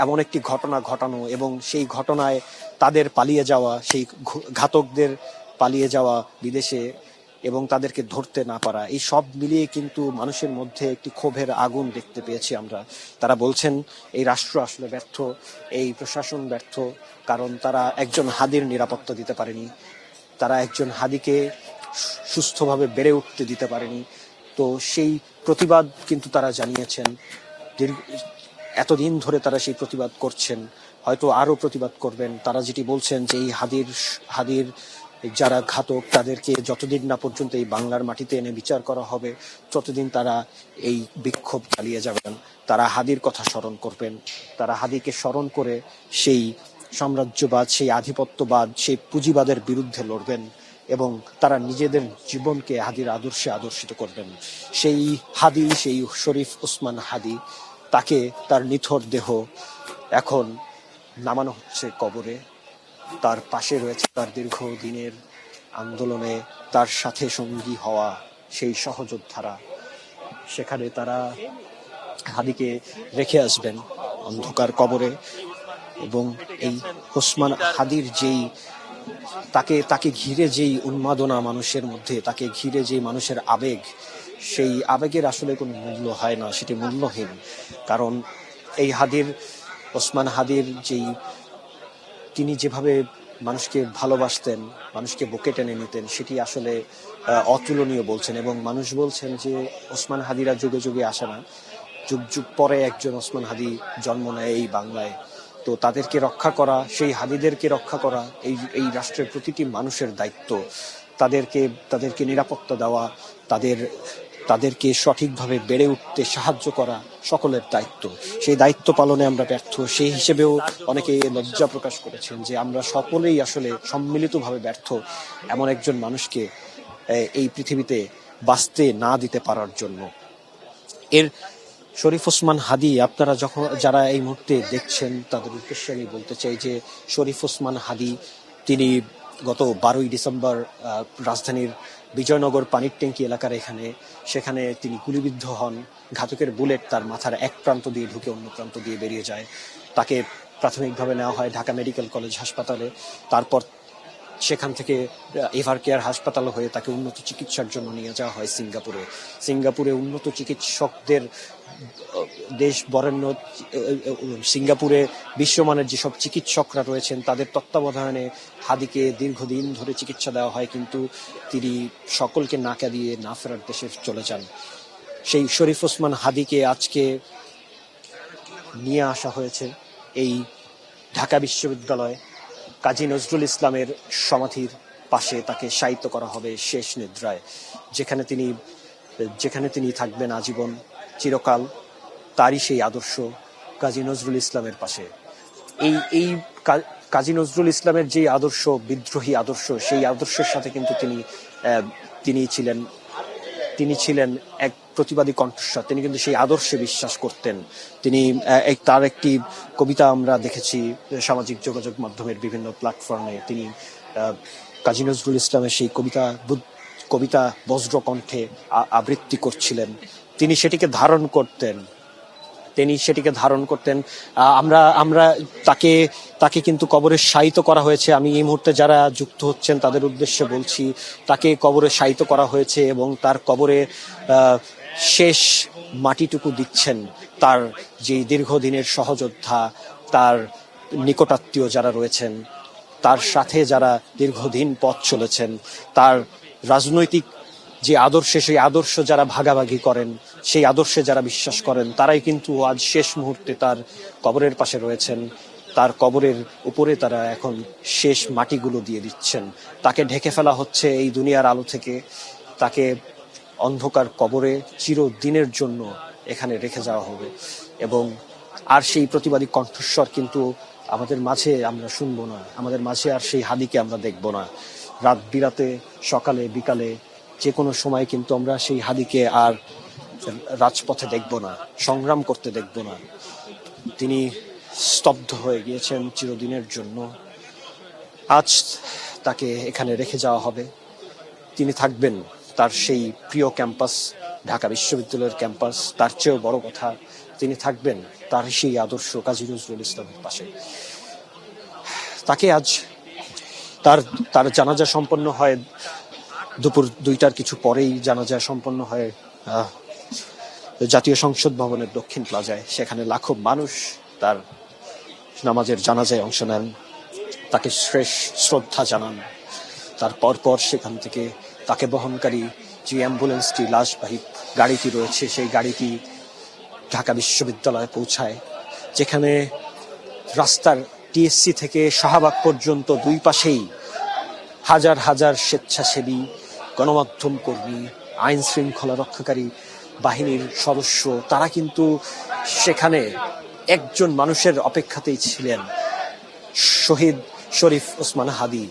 S2: এমন একটি ঘটনা ঘটানো, এবং সেই ঘটনায় তাদের পালিয়ে যাওয়া, সেই ঘাতকদের পালিয়ে যাওয়া বিদেশে, এবং তাদেরকে ধরতে না পারা, এই সব মিলিয়ে কিন্তু মানুষের মধ্যে একটি ক্ষোভের আগুন দেখতে পেয়েছি আমরা। তারা বলছেন এই রাষ্ট্র আসলে ব্যর্থ, এই প্রশাসন ব্যর্থ, কারণ তারা একজন হাদির নিরাপত্তা দিতে পারেনি, তারা একজন হাদিকে সুস্থভাবে বেড়ে উঠতে দিতে পারেনি। তো সেই প্রতিবাদ কিন্তু তারা জানিয়েছেন, এতদিন ধরে তারা সেই প্রতিবাদ করছেন, হয়তো আরো প্রতিবাদ করবেন। তারা যেটি বলছেন যে এই হাদির যারা ঘাতক, তাদেরকে যতদিন না পর্যন্ত এই বাংলার মাটিতে এনে বিচার করা হবে, ততদিন তারা এই বিক্ষোভ চালিয়ে যাবেন। তারা হাদির কথা স্মরণ করবেন, তারা হাদিকে স্মরণ করে সেই সাম্রাজ্যবাদ, সেই আধিপত্যবাদ, সেই পুঁজিবাদের বিরুদ্ধে লড়বেন, এবং তারা নিজেদের জীবনকে হাদির আদর্শে আদর্শিত করবেন। সেই হাদি, সেই শরীফ ওসমান হাদি, তাকে তার নিথর দেহ এখন নামানো হচ্ছে কবরে। তার পাশে রয়েছে তার দীর্ঘদিনের আন্দোলনে তার সাথে সঙ্গী হওয়া সেই সহযোদ্ধারা। সেখানে তারা হাদিকে রেখে আসবেন অন্ধকার কবরে, এবং এই ওসমান হাদির যেই তাকে ঘিরে যেই উন্মাদনা মানুষের মধ্যে, তাকে ঘিরে যে মানুষের আবেগ, সেই আবেগের আসলে কোনো মূল্য হয় না, সেটি মূল্যহীন। কারণ এই ওসমান হাদির তিনি যেভাবে মানুষকে ভালোবাসতেন, মানুষকে বুকে টেনে নিতেন, সেটি আসলে অতুলনীয় বলছেন। এবং মানুষ বলছেন যে ওসমান হাদিরা যুগে যুগে আসে না, যুগ যুগ পরে একজন ওসমান হাদি জন্ম নেয় এই বাংলায়। তো তাদেরকে রক্ষা করা, সেই হাদিদেরকে রক্ষা করা এই রাষ্ট্রের প্রতিটি মানুষের দায়িত্ব। তাদেরকে নিরাপত্তা দেওয়া, তাদেরকে সঠিকভাবে বেড়ে উঠতে সাহায্য করা সকলের দায়িত্ব। সেই দায়িত্ব পালনে আমরা ব্যর্থ, সেই হিসেবেও অনেকে লজ্জা প্রকাশ করেছেন যে আমরা সকলেই আসলে সম্মিলিতভাবে ব্যর্থ এমন একজন মানুষকে এই পৃথিবীতে বাঁচতে না দিতে পারার জন্য। শরীফ ওসমান হাদি, আপনারা যারা এই মুহূর্তে দেখছেন তাদের উদ্দেশ্যে আমি বলতে চাই যে শরীফ ওসমান হাদি তিনি গত 12ই ডিসেম্বর রাজধানীর বিজয়নগর পানির ট্যাঙ্কি এলাকার সেখানে তিনি গুলিবিদ্ধ হন। ঘাতকের বুলেট তার মাথার এক প্রান্ত দিয়ে ঢুকে অন্য প্রান্ত দিয়ে বেরিয়ে যায়। তাকে প্রাথমিকভাবে নেওয়া হয় ঢাকা মেডিকেল কলেজ হাসপাতালে, তারপর সেখান থেকে এভার কেয়ার হাসপাতাল হয়ে তাকে উন্নত চিকিৎসার জন্য নিয়ে যাওয়া হয় সিঙ্গাপুরে উন্নত চিকিৎসকদের দেশ বরেণ্য, সিঙ্গাপুরে বিশ্বমানের যেসব চিকিৎসকরা রয়েছেন তাদের তত্ত্বাবধানে হাদিকে দীর্ঘদিন ধরে চিকিৎসা দেওয়া হয়, কিন্তু তিনি সকলকে নাকা দিয়ে না ফেরার দেশে চলে যান। সেই শরীফ ওসমান হাদিকে আজকে নিয়ে আসা হয়েছে এই ঢাকা বিশ্ববিদ্যালয় কাজী নজরুল ইসলামের সমাধির পাশে, তাকে শায়িত করা হবে শেষ নিদ্রায়, যেখানে তিনি থাকবেন আজীবন, চিরকাল। তারই সেই আদর্শ কাজী নজরুল ইসলামের পাশে। এই কাজী নজরুল ইসলামের যে আদর্শ, বিদ্রোহী আদর্শ, সেই আদর্শের সাথে কিন্তু তিনি ছিলেন এক প্রতিবাদী কণ্ঠস্বর। তিনি কিন্তু সেই আদর্শে বিশ্বাস করতেন। তিনি তার একটি কবিতা আমরা দেখেছি সামাজিক যোগাযোগ মাধ্যমের বিভিন্ন প্ল্যাটফর্মে। তিনি কাজী নজরুল ইসলামের সেই কবিতা বজ্রকণ্ঠে আবৃত্তি করছিলেন। তিনি সেটিকে ধারণ করতেন। আমরা আমরা তাকে কিন্তু কবরে শায়িত করা হয়েছে। আমি এই মুহূর্তে যারা যুক্ত হচ্ছেন তাদের উদ্দেশ্যে বলছি, তাকে কবরে শায়িত করা হয়েছে এবং তার কবরে শেষ মাটিটুকু দিচ্ছেন তার যে দীর্ঘদিনের সহযোদ্ধা, তার নিকটাত্মীয় যারা রয়েছেন, তার সাথে যারা দীর্ঘদিন পথ চলেছেন, তার রাজনৈতিক যে আদর্শে, সেই আদর্শ যারা ভাগাভাগি করেন, সেই আদর্শে যারা বিশ্বাস করেন, তারাই কিন্তু আজ শেষ মুহূর্তে তার কবরের পাশে রয়েছেন। তার কবরের উপরে তারা এখন শেষ মাটিগুলো দিয়ে দিচ্ছেন। তাকে ঢেকে ফেলা হচ্ছে এই দুনিয়ার আলো থেকে। তাকে অন্ধকার কবরে চিরদিনের জন্য এখানে রেখে যাওয়া হবে এবং আর সেই প্রতিবাদী কণ্ঠস্বর কিন্তু আমাদের মাঝে আমরা শুনবো না। আমাদের মাঝে আর সেই হাদিকে আমরা দেখব না। রাত বিরাতে, সকালে বিকালে, যে কোনো সময় কিন্তু আমরা সেই হাদিকে আর রাজপথে দেখব না, সংগ্রাম করতে দেখব না। তিনি স্তব্ধ হয়ে গিয়েছেন চিরদিনের জন্য। আজ তাকে এখানে রেখে যাওয়া হবে। তিনি থাকবেন তার সেই প্রিয় ক্যাম্পাস, ঢাকা বিশ্ববিদ্যালয়ের ক্যাম্পাস। তার চেয়েও বড় কথা, তিনি থাকবেন তার সেই আদর্শ কাজী নজরুল ইসলামের পাশে। তাকে আজ তার জানাজা সম্পন্ন হয় দুপুর 2টার কিছু পরেই। জানাজা সম্পন্ন হয় জাতীয় সংসদ ভবনের দক্ষিণ প্লাজায়। সেখানে লাখো মানুষ তার নামাজের জানাজায় অংশ নেন, তাকে শেষ শ্রদ্ধা জানান। তার পরপর সেখান থেকে তাকে বহনকারী যে অ্যাম্বুলেন্সটি, লাশবাহী গাড়িটি রয়েছে, সেই গাড়িটি ঢাকা বিশ্ববিদ্যালয়ে পৌঁছায়, যেখানে রাস্তার টিএসসি থেকে শাহবাগ পর্যন্ত দুই পাশেই হাজার হাজার স্বেচ্ছাসেবী, গণমাধ্যম কর্মী, আইন শৃঙ্খলা রক্ষাকারী বাহিনীর সদস্য, তারা কিন্তু সেখানে একজন মানুষের অপেক্ষাতেই ছিলেন, শহীদ শরীফ ওসমান হাদী,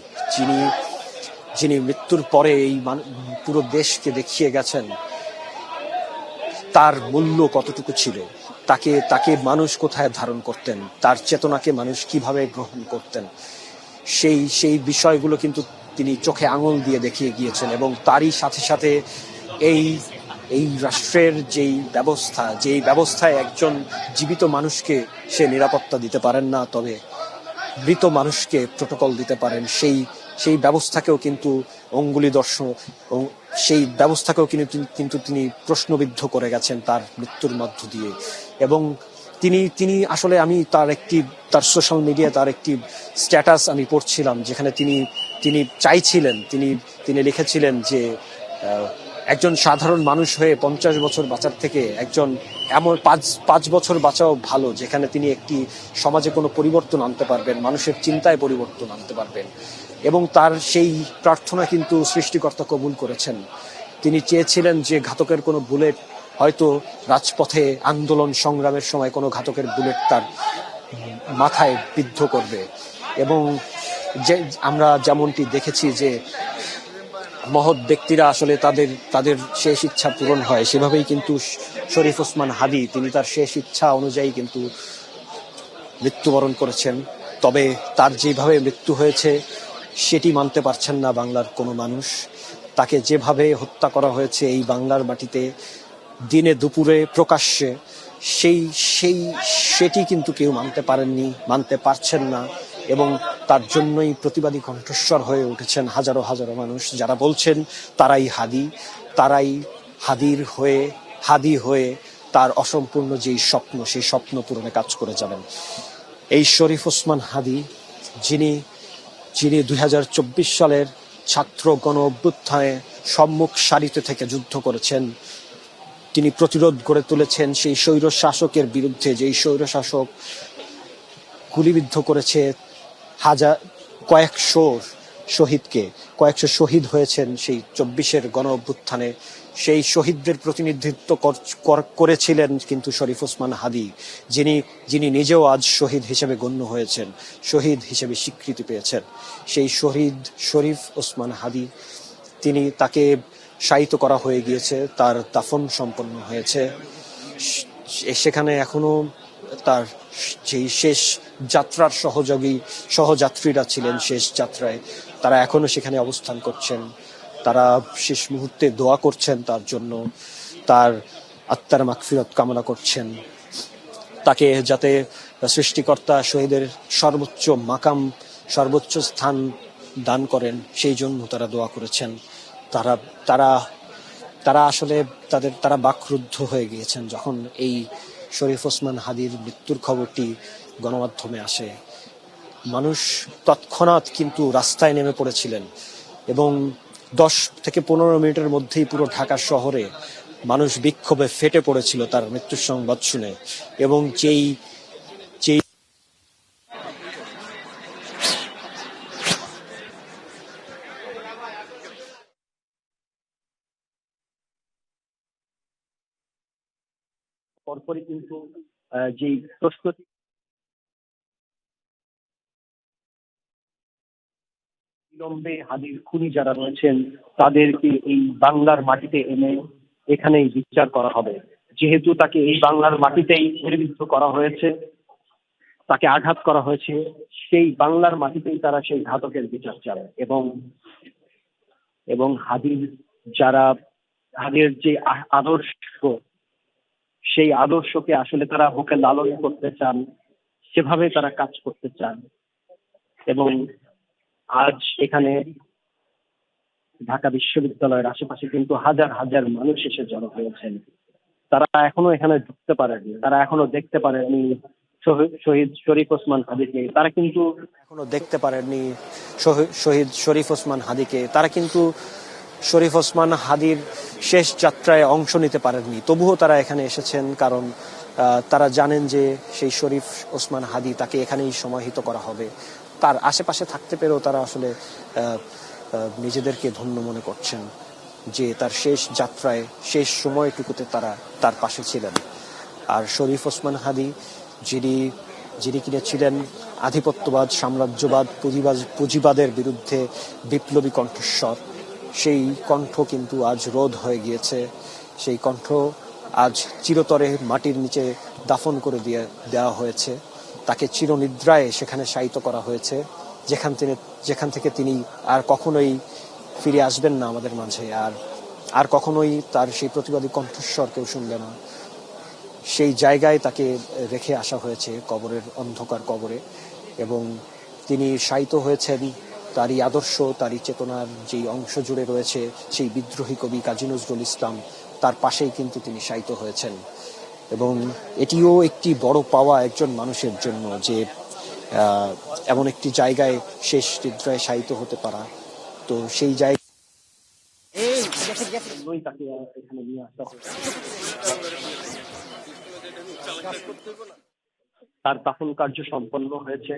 S2: যিনি মৃত্যুর পরে এই পুরো দেশকে দেখিয়ে গেছেন তার মূল্য কতটুকু ছিল, তাকে মানুষ কোথায় ধারণ করতেন, তার চেতনাকে মানুষ কিভাবে গ্রহণ করতেন, সেই বিষয়গুলো কিন্তু তিনি চোখে আঙুল দিয়ে দেখিয়ে গিয়েছেন। এবং তারই সাথে সাথে এই রাষ্ট্রের যেই ব্যবস্থায় একজন জীবিত মানুষকে সে নিরাপত্তা দিতে পারেন না, তবে মৃত মানুষকে প্রোটোকল দিতে পারেন, সেই ব্যবস্থাকেও কিন্তু অঙ্গুলি দর্শন, সেই ব্যবস্থাকেও কিন্তু তিনি প্রশ্নবিদ্ধ করে গেছেন তার মৃত্যুর মধ্য দিয়ে। এবং তিনি আসলে, আমি তার সোশ্যাল মিডিয়ায় তার একটি স্ট্যাটাস আমি পড়ছিলাম, যেখানে তিনি চাইছিলেন, তিনি লিখেছিলেন যে একজন সাধারণ মানুষ হয়ে 50 বছর বাঁচার থেকে একজন এমন 5 বছর বাঁচাও ভালো, যেখানে তিনি একটি সমাজে কোনো পরিবর্তন আনতে পারবেন, মানুষের চিন্তায় পরিবর্তন আনতে পারবেন। এবং তার সেই প্রার্থনা কিন্তু সৃষ্টিকর্তা কবুল করেছেন। তিনি চেয়েছিলেন যে ঘাতকের কোনো বুলেট, হয়তো রাজপথে আন্দোলন সংগ্রামের সময় কোনো ঘাতকের বুলেট তার মাথায় বিদ্ধ করবে। এবং যে আমরা যেমনটি দেখেছি যে মহৎ ব্যক্তিরা আসলে তাদের শেষ ইচ্ছা পূরণ হয়, সেভাবেই কিন্তু শরীফ ওসমান হাদী, তিনি তার শেষ ইচ্ছা অনুযায়ী কিন্তু মৃত্যুবরণ করেছেন। তবে তার যেভাবে মৃত্যু হয়েছে সেটি মানতে পারছেন না বাংলার কোনো মানুষ। তাকে যেভাবে হত্যা করা হয়েছে এই বাংলার মাটিতে দিনে দুপুরে প্রকাশ্যে, সেটি কিন্তু কেউ মানতে পারছেন না। এবং তার জন্যই প্রতিবাদী কণ্ঠস্বর হয়ে উঠেছেন হাজারো হাজারো মানুষ, যারা বলছেন তারাই হাদী হয়ে তার অসম্পূর্ণ যেই স্বপ্ন, সেই স্বপ্ন পূরণে কাজ করে যাবেন। এই শরীফ ওসমান হাদী, যিনি 2024 সালের ছাত্র গণ অভ্যুত্থানে সম্মুখ সারিতে থেকে যুদ্ধ করেছেন, তিনি প্রতিরোধ গড়ে তুলেছেন সেই স্বৈর শাসকের বিরুদ্ধে, যেই স্বৈর শাসক গুলিবিদ্ধ করেছে কয়েকশো শহীদ হয়েছেন সেই 24-এর গণ অভ্যুত্থানে। সেই শহীদদের প্রতিনিধিত্ব করেছিলেন কিন্তু শরীফ ওসমান হাদী, যিনি নিজেও আজ শহীদ হিসেবে গণ্য হয়েছেন, শহীদ হিসেবে স্বীকৃতি পেয়েছেন। সেই শহীদ শরীফ ওসমান হাদী, তাকে শায়িত করা হয়ে গিয়েছে, তার দাফন সম্পন্ন হয়েছে। সেখানে এখনো তার যেই শেষ যাত্রার সহযাত্রীরা ছিলেন শেষ যাত্রায়, তারা এখনো সেখানে অবস্থান করছেন। তারা শেষ মুহূর্তে দোয়া করছেন তার জন্য, তার আত্মার মাগফিরাত কামনা করছেন, তাকে যাতে সৃষ্টিকর্তা শহীদের সর্বোচ্চ মাকাম, সর্বোচ্চ স্থান দান করেন, সেই জন্য তারা দোয়া করেছেন। তারা তারা তারা আসলে তারা বাকরুদ্ধ হয়ে গিয়েছেন যখন এই শরীফ ওসমান হাদির মৃত্যুর খবরটি গণমাধ্যমে আসে। মানুষ তৎক্ষণাৎ কিন্তু রাস্তায় নেমে পড়েছিলেন এবং 10 থেকে 15 মিনিটের মধ্যেই পুরো ঢাকা শহরে মানুষ বিক্ষোভে ফেটে পড়েছিল তার মৃত্যুর সংবাদ শুনে। এবং যেই যেই পরপরই কিন্তু যেই প্রস্তুতি বিলম্বে হাদির খুনি যারা রয়েছেন তাদেরকে এই বাংলার মাটিতে এনে এখানেই বিচার করা হবে। যেহেতু তাকে এই বাংলার মাটিতেই নির্বিদ্ধ করা হয়েছে, তাকে আঘাত করা হয়েছে, সেই বাংলার মাটিতেই তারা সেই ঘাতকের বিচার চায়। এবং এবং হাদির যে আদর্শ, সেই আদর্শকে আসলে তারা বুকে লালন করতে চান, সেভাবে তারা কাজ করতে চান। এবং আজ এখানে ঢাকা বিশ্ববিদ্যালয়ের আশেপাশে কিন্তু হাজার হাজার মানুষ এসে জড়ো হয়েছেন। তারা এখনো এখানে ঢুকতে পারেনি, তারা এখনো দেখতে পারেনি শহীদ শরীফ ওসমান হাদিকে। তারা কিন্তু এখনো দেখতে পারেননি শহীদ শরীফ ওসমান হাদিকে। তারা কিন্তু শরীফ ওসমান হাদির শেষ যাত্রায় অংশ নিতে পারেননি, তবুও তারা এখানে এসেছেন, কারণ তারা জানেন যে সেই শরীফ ওসমান হাদি, তাকে এখানেই সমাহিত করা হবে। তার আশেপাশে থাকতে পেরেও তারা আসলে নিজেদেরকে ধন্য মনে করছেন যে তার শেষ যাত্রায়, শেষ সময়টুকুতে তারা তার পাশে ছিলেন। আর শরীফ ওসমান হাদি যিনি কিনা ছিলেন আধিপত্যবাদ, সাম্রাজ্যবাদ, পুঁজিবাদের বিরুদ্ধে বিপ্লবী কণ্ঠস্বর, সেই কণ্ঠ কিন্তু আজ রোধ হয়ে গিয়েছে। সেই কণ্ঠ আজ চিরতরে মাটির নিচে দাফন করে দেওয়া হয়েছে। তাকে চিরনিদ্রায় সেখানে শায়িত করা হয়েছে, যেখান থেকে তিনি আর কখনোই ফিরে আসবেন না আমাদের মাঝে, আর কখনোই তার সেই প্রতিবাদী কণ্ঠস্বর কেউ শুনবে না। সেই জায়গায় তাকে রেখে আসা হয়েছে কবরের অন্ধকার কবরে, এবং তিনি শায়িত হয়েছেন তারই আদর্শ, তারই চেতনার যেই অংশ জুড়ে রয়েছে সেই বিদ্রোহী কবি কাজী নজরুল ইসলাম, তার পাশেই কিন্তু তিনি শায়িত হয়েছেন। এবং এটিও একটি বড় পাওয়া একজন মানুষের জন্য, যে এমন একটি জায়গায় শেষ নিদ্রায় শায়িত হতে পারা। তো সেই জায়গায় তাকে এখানে নিয়ে আসা হয়েছে। তার দাফন কার্য সম্পন্ন হয়েছে,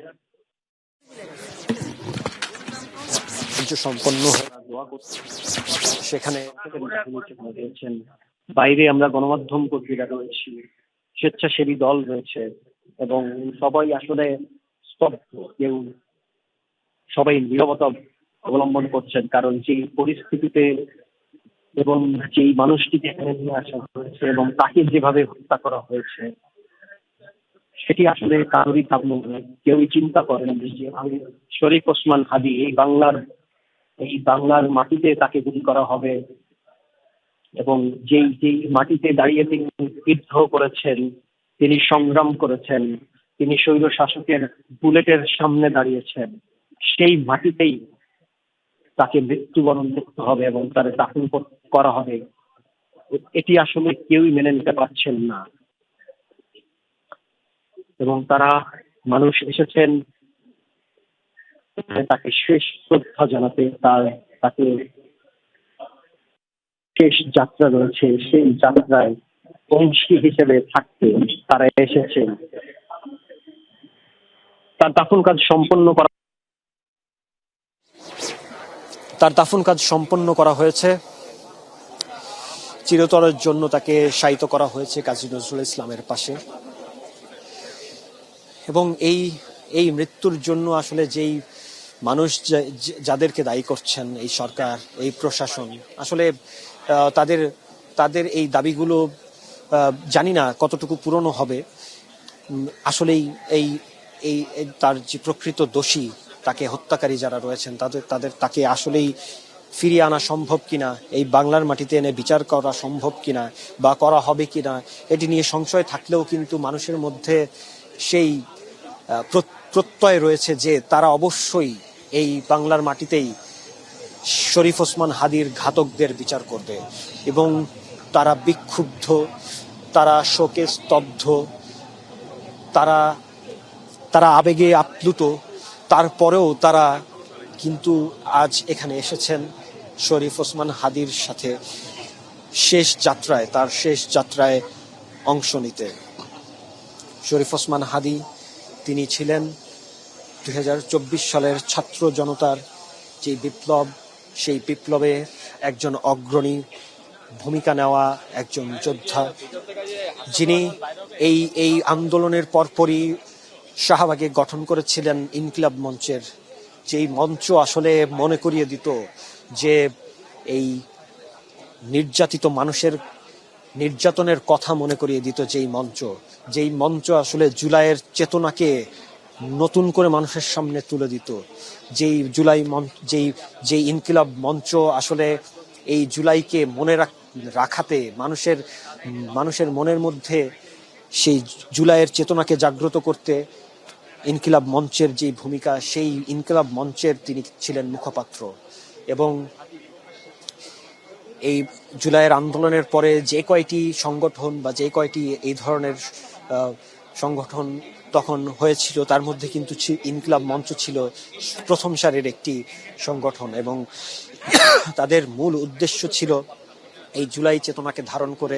S2: সেখানে রয়েছেন। বাইরে আমরা গণমাধ্যম কর্মীরা রয়েছি, স্বেচ্ছাসেবী দল রয়েছে, এবং সবাই আসলে স্তব্ধ, সবাই নীরবতা অবলম্বন করছেন। কারণ যে পরিস্থিতিতে এবং যেই মানুষটিকে এখানে নিয়ে আসা হয়েছে এবং তাকে যেভাবে হত্যা করা হয়েছে, সেটি আসলে কারোরই কাম্য নয়। কেউই চিন্তা করেন যে আমি শরীফ ওসমান হাদি এই বাংলার মাটিতে তাকে গুলি করা হবে, এবং যেই মাটিতে দাঁড়িয়ে তিনি বিদ্রোহ করেছেন, তিনি সংগ্রাম করেছেন, তিনি স্বৈর শাসকের বুলেটের সামনে দাঁড়িয়েছেন, সেই মাটিতেই তাকে মৃত্যুবরণ করতে হবে এবং তার দাফন করা হবে, এটি আসলে কেউই মেনে নিতে পারছেন না। এবং মানুষ এসেছেন তাকে শেষ শ্রদ্ধা জানাতে, তাকে শেষ যাত্রা রয়েছে, সেই যাত্রায় অংশী হিসেবে থাকতে তারা এসেছেন। তার দাফন কাজ সম্পন্ন করা হয়েছে। চিরতরের জন্য তাকে শায়িত করা হয়েছে কাজী নজরুল ইসলামের পাশে। এবং এই মৃত্যুর জন্য আসলে যেই মানুষ যাদেরকে দায়ী করছেন, এই সরকার, এই প্রশাসন, আসলে তাদের এই দাবিগুলো জানি না কতটুকু পূরণ হবে, আসলেই এই এই এই তার যে প্রকৃত দোষী, তাকে হত্যাকারী যারা রয়েছেন তাকে আসলেই ফিরিয়ে আনা সম্ভব কিনা, এই বাংলার মাটিতে এনে বিচার করা সম্ভব কিনা বা করা হবে কিনা, এটি নিয়ে সংশয় থাকলেও কিন্তু মানুষের মধ্যে সেই প্রত্যয় রয়েছে যে তারা অবশ্যই এই বাংলার মাটিতেই শরীফ ওসমান হাদির ঘাতকদের বিচার করবে। এবং তারা বিক্ষুব্ধ, তারা শোকে স্তব্ধ, তারা তারা আবেগে আপ্লুত, তারপরেও তারা কিন্তু আজ এখানে এসেছেন শরীফ ওসমান হাদির সাথে তার শেষ যাত্রায় অংশ নিতে। শরীফ ওসমান হাদি তিনি ছিলেন 2024 সালের ছাত্র জনতার যে বিপ্লব, সেই বিপ্লবে একজন অগ্রণী ভূমিকা নেওয়া একজন যোদ্ধা, যিনি এই আন্দোলনের পরপরই শাহবাগে গঠন করেছিলেন ইনকিলাব মঞ্চের, যেই মঞ্চ আসলে মনে করিয়ে দিত যে এই নির্যাতিত মানুষের নির্যাতনের কথা মনে করিয়ে দিত, যেই মঞ্চ আসলে জুলাইয়ের চেতনাকে নতুন করে মানুষের সামনে তুলে দিত, যেই ইনকিলাব মঞ্চ আসলে এই জুলাইকে মনে রাখাতে মানুষের মনের মধ্যে সেই জুলাইয়ের চেতনাকে জাগ্রত করতে ইনকিলাব মঞ্চের যে ভূমিকা, সেই ইনকিলাব মঞ্চের তিনি ছিলেন মুখপাত্র। এবং এই জুলাইয়ের আন্দোলনের পরে যে কয়টি সংগঠন বা যে কয়টি এই ধরনের সংগঠন তখন হয়েছিল, তার মধ্যে কিন্তু ইনকিলাব মঞ্চ ছিল প্রথম সারির একটি সংগঠন। এবং তাদের মূল উদ্দেশ্য ছিল এই জুলাই চেতনাকে ধারণ করে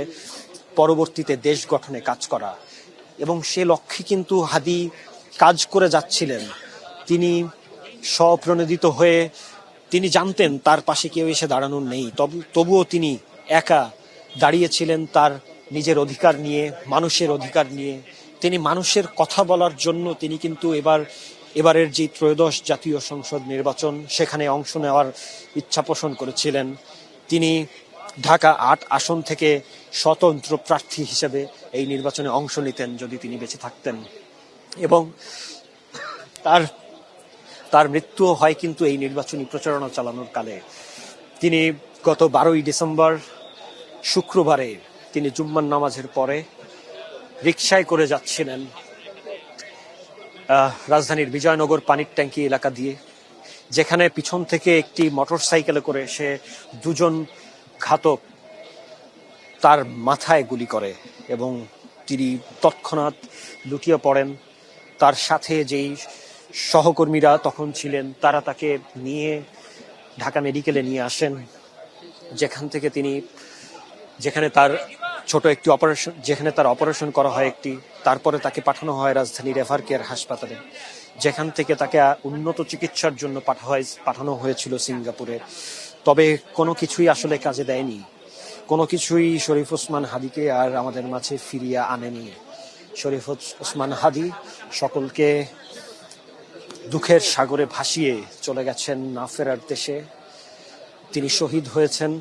S2: পরবর্তীতে দেশ গঠনে কাজ করা। এবং সে লক্ষ্যে কিন্তু হাদি কাজ করে যাচ্ছিলেন। তিনি স্বপ্রণোদিত হয়ে তিনি জানতেন তার পাশে কেউ এসে দাঁড়ানোর নেই, তবুও তিনি একা দাঁড়িয়েছিলেন তার নিজের অধিকার নিয়ে, মানুষের অধিকার নিয়ে। তিনি মানুষের কথা বলার জন্য তিনি কিন্তু এবারের যে ত্রয়োদশ জাতীয় সংসদ নির্বাচন, সেখানে অংশ নেওয়ার ইচ্ছা পোষণ করেছিলেন। তিনি ঢাকা 8 আসন থেকে স্বতন্ত্র প্রার্থী হিসেবে এই নির্বাচনে অংশ নিতেন যদি তিনি বেঁচে থাকতেন। এবং তার মৃত্যুও হয় কিন্তু এই নির্বাচনী প্রচারণা চালানোর কালে। তিনি গত 12ই ডিসেম্বর শুক্রবারে তিনি জুম্মার নামাজের পরে রিকশায় করে যাচ্ছিলেন রাজধানীর বিজয়নগর পানির ট্যাঙ্কি এলাকা দিয়ে, যেখানে পিছন থেকে একটি মোটরসাইকেলে করে সে দুজন ঘাতক তার মাথায় গুলি করে এবং তিনি তৎক্ষণাৎ লুটিয়ে পড়েন। তার সাথে যেই সহকর্মীরা তখন ছিলেন তারা তাকে নিয়ে ঢাকা মেডিকেলে নিয়ে আসেন, যেখানে তার অপারেশন করা হয় একটি। তারপরে তাকে পাঠানো হয় রাজধানীর এভার কেয়ার হাসপাতালে, যেখান থেকে তাকে উন্নত চিকিৎসার জন্য পাঠানো হয়েছিল সিঙ্গাপুরে। তবে কোনো কিছুই আসলে কাজে দেয়নি, কোনো কিছুই শরীফ ওসমান হাদিকে আর আমাদের মাঝে ফিরিয়ে আনেনি। শরীফ ওসমান হাদি সকলকে দুঃখের সাগরে ভাসিয়ে চলে গেছেন না ফেরার দেশে। তিনি শহীদ হয়েছেন,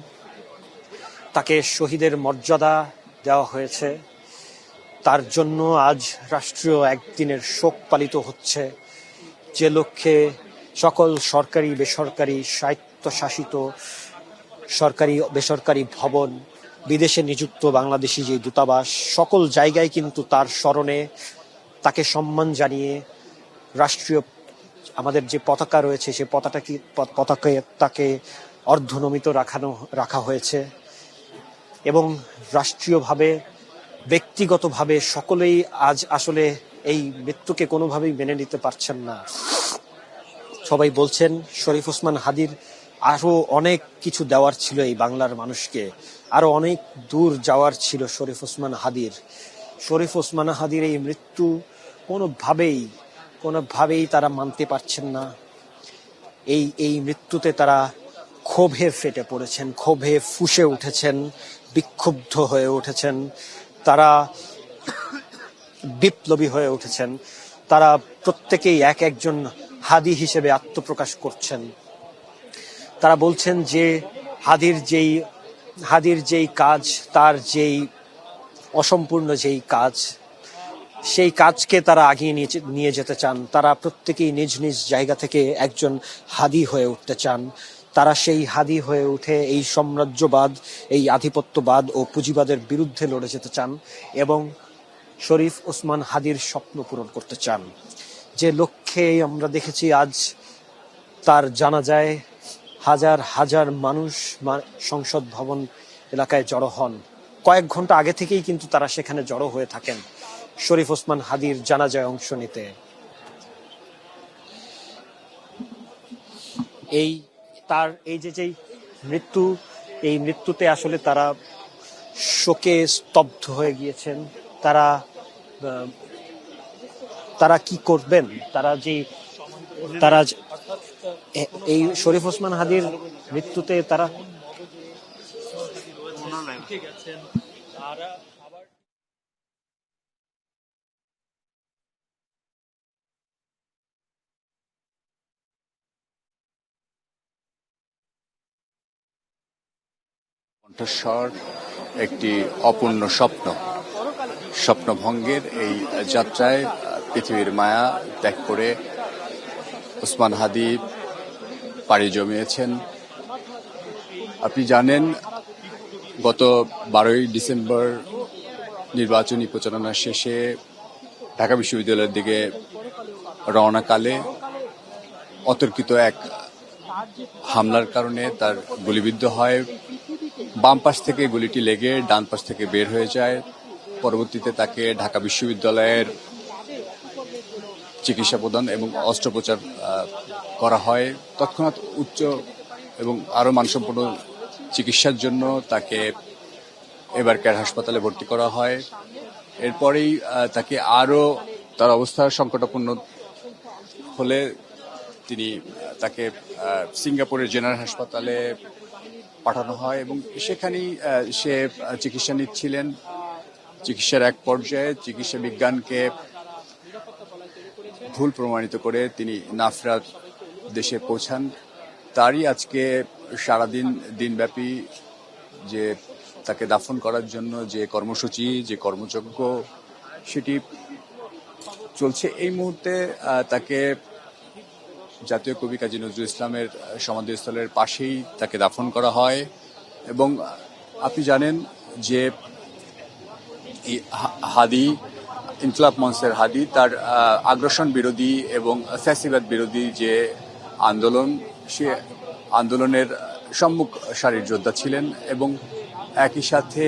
S2: তাকে শহীদের মর্যাদা দেওয়া হয়েছে। তার জন্য আজ রাষ্ট্রীয় একদিনের শোক পালিত হচ্ছে, যে লক্ষ্যে সকল সরকারি বেসরকারি স্বায়ত্তশাসিত সরকারি বেসরকারি ভবন, বিদেশে নিযুক্ত বাংলাদেশি যে দূতাবাস, সকল জায়গায় কিন্তু তার স্মরণে তাকে সম্মান জানিয়ে রাষ্ট্রীয় আমাদের যে পতাকা রয়েছে সে পতাকায় তাকে অর্ধনমিত রাখা হয়েছে। এবং রাষ্ট্রীয়ভাবে ব্যক্তিগতভাবে সকলেই আজ আসলে এই মৃত্যুকে কোনোভাবেই মেনে নিতে পারছেন না। সবাই বলছেন শরীফ ওসমান হাদির আরো অনেক কিছু দেওয়ার ছিল এই বাংলার মানুষকে, আরো অনেক দূর যাওয়ার ছিল শরীফ ওসমান হাদির এই মৃত্যু কোনোভাবেই তারা মানতে পারছেন না। এই মৃত্যুতে তারা ক্ষোভে ফেটে পড়েছেন, ক্ষোভে ফুঁসে উঠেছেন, বিক্ষুব্ধ হয়ে উঠেছেন, তারা বিপ্লবী হয়ে উঠেছেন। তারা প্রত্যেকেই একজন হাদি হিসেবে আত্মপ্রকাশ করছেন। তারা বলছেন যে হাদির যেই কাজ, তার যেই অসম্পূর্ণ যেই কাজ, সেই কাজকে তারা আগিয়ে নিয়ে যেতে চান। তারা প্রত্যেকেই নিজ নিজ জায়গা থেকে একজন হাদি হয়ে উঠতে চান। তারা সেই হাদি হয়ে উঠে এই সাম্রাজ্যবাদ, এই আধিপত্যবাদ ও পুঁজিবাদের বিরুদ্ধে লড়ে যেতে চান এবং শরীফ ওসমান হাদির স্বপ্ন পূরণ করতে চান। যে লক্ষ্যে আমরা দেখেছি আজ তার জানাজায় হাজার হাজার মানুষ সংসদ ভবন এলাকায় জড়ো হন। কয়েক ঘন্টা আগে থেকেই কিন্তু তারা সেখানে জড়ো হয়ে থাকেন শরীফ ওসমান হাদির জানাজায় অংশ নিতে। এই যেই মৃত্যু, এই মৃত্যুতে আসলে তারা শোকে স্তব্ধ হয়ে গিয়েছেন। তারা কি করবেন, তারা এই শরীফ ওসমান হাদির মৃত্যুতে তারা
S3: কণ্ঠস্বর একটি অপূর্ণ স্বপ্নভঙ্গের এই যাত্রায় পৃথিবীর মায়া ত্যাগ করে ওসমান হাদি পাড়ি জমিয়েছেন। আপনি জানেন, গত 12ই ডিসেম্বর নির্বাচনী প্রচারণা শেষে ঢাকা বিশ্ববিদ্যালয়ের দিকে রওনাকালে অতর্কিত এক হামলার কারণে তার গুলিবিদ্ধ হয়। বাম পাশ থেকে গুলিটি লেগে ডান পাশ থেকে বের হয়ে যায়। পরবর্তীতে তাকে ঢাকা বিশ্ববিদ্যালয়ের চিকিৎসা প্রদান এবং অস্ত্রোপচার করা হয়। তৎক্ষণাৎ উচ্চ এবং আরও মানসম্পন্ন চিকিৎসার জন্য তাকে এবার কেয়ার হাসপাতালে ভর্তি করা হয়। এরপরেই তাকে আরও তার অবস্থা সংকটাপন্ন হলে তাকে সিঙ্গাপুরের জেনারেল হাসপাতালে পাঠানো হয় এবং সেখানেই সে চিকিৎসা নিচ্ছিলেন। চিকিৎসার এক পর্যায়ে চিকিৎসা বিজ্ঞানকে ভুল প্রমাণিত করে তিনি না ফেরার দেশে পৌঁছান। তারই আজকে সারাদিন দিনব্যাপী যে তাকে দাফন করার জন্য যে কর্মসূচি, যে কর্মযজ্ঞ, সেটি চলছে। এই মুহূর্তে তাকে জাতীয় কবি কাজী নজরুল ইসলামের সমাধিস্থলের পাশেই তাকে দাফন করা হয় এবং আপনি জানেন যে হাদি, ইনকিলাব মঞ্চের হাদি, তার আগ্রাসন বিরোধী এবং ফ্যাসিবাদ বিরোধী যে আন্দোলন, সে আন্দোলনের সম্মুখ সারির যোদ্ধা ছিলেন এবং একই সাথে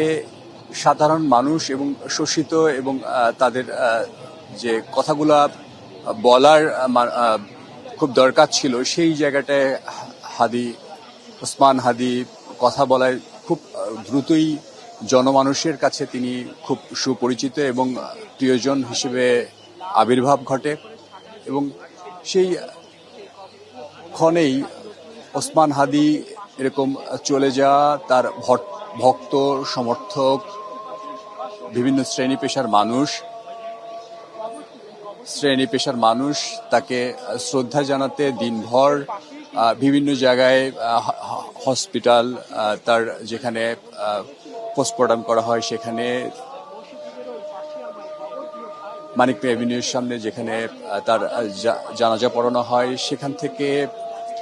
S3: সাধারণ মানুষ এবং শোষিত এবং তাদের যে কথাগুলা বলার খুব দরকার ছিল, সেই জায়গাটায় ওসমান হাদি কথা বলায় খুব দ্রুতই জনমানুষের কাছে তিনি খুব সুপরিচিত এবং প্রিয়জন হিসেবে আবির্ভাব ঘটে এবং সেই ক্ষণেই ওসমান হাদি এরকম চলে যাওয়া, তার ভক্ত সমর্থক, বিভিন্ন শ্রেণী পেশার মানুষ তাকে শ্রদ্ধা জানাতে দিনভর বিভিন্ন জায়গায় হসপিটাল, তার যেখানে পোস্টমর্টম করা হয় সেখানে, মানিক মিয়া এভিনিউর সামনে যেখানে তার জানাজা পড়ানো হয়, সেখান থেকে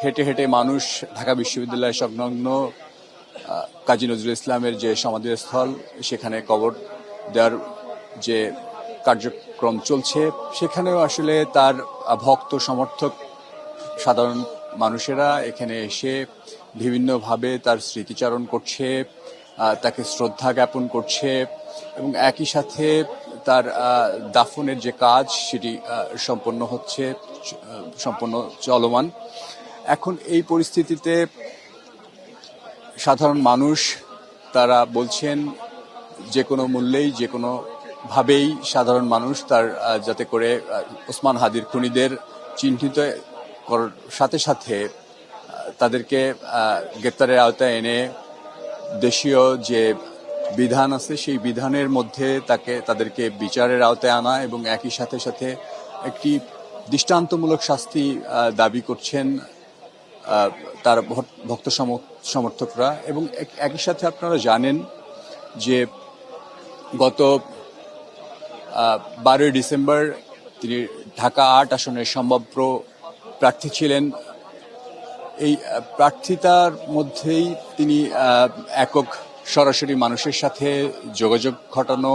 S3: হেঁটে হেঁটে মানুষ ঢাকা বিশ্ববিদ্যালয় সংলগ্ন কাজী নজরুল ইসলামের যে সমাধিস্থল, সেখানে কবর দেওয়ার যে কার্যক্রম চলছে, সেখানেও আসলে তার ভক্ত সমর্থক সাধারণ মানুষেরা এখানে এসে বিভিন্নভাবে তার স্মৃতিচারণ করছে, তাকে শ্রদ্ধা জ্ঞাপন করছে এবং একই সাথে তার দাফনের যে কাজ সেটি সম্পন্ন চলমান। এখন এই পরিস্থিতিতে সাধারণ মানুষ তারা বলছেন যে কোনো মূল্যেই, যে কোনো ভাবেই সাধারণ মানুষ তার যাতে করে ওসমান হাদির খুনিদের চিহ্নিত করার সাথে সাথে তাদেরকে গ্রেপ্তারের আওতায় এনে দেশীয় যে বিধান আছে সেই বিধানের মধ্যে তাদেরকে বিচারের আওতায় আনা এবং একই সাথে সাথে একটি দৃষ্টান্তমূলক শাস্তি দাবি করছেন তার ভক্ত সমর্থকরা। এবং একই সাথে আপনারা জানেন যে গত 12 ডিসেম্বর তিনি ঢাকা ৮ আসনের সম্ভাব্য প্রার্থী ছিলেন। এই প্রার্থিতার মধ্যেই তিনি একক সরাসরি মানুষের সাথে যোগাযোগ ঘটানো,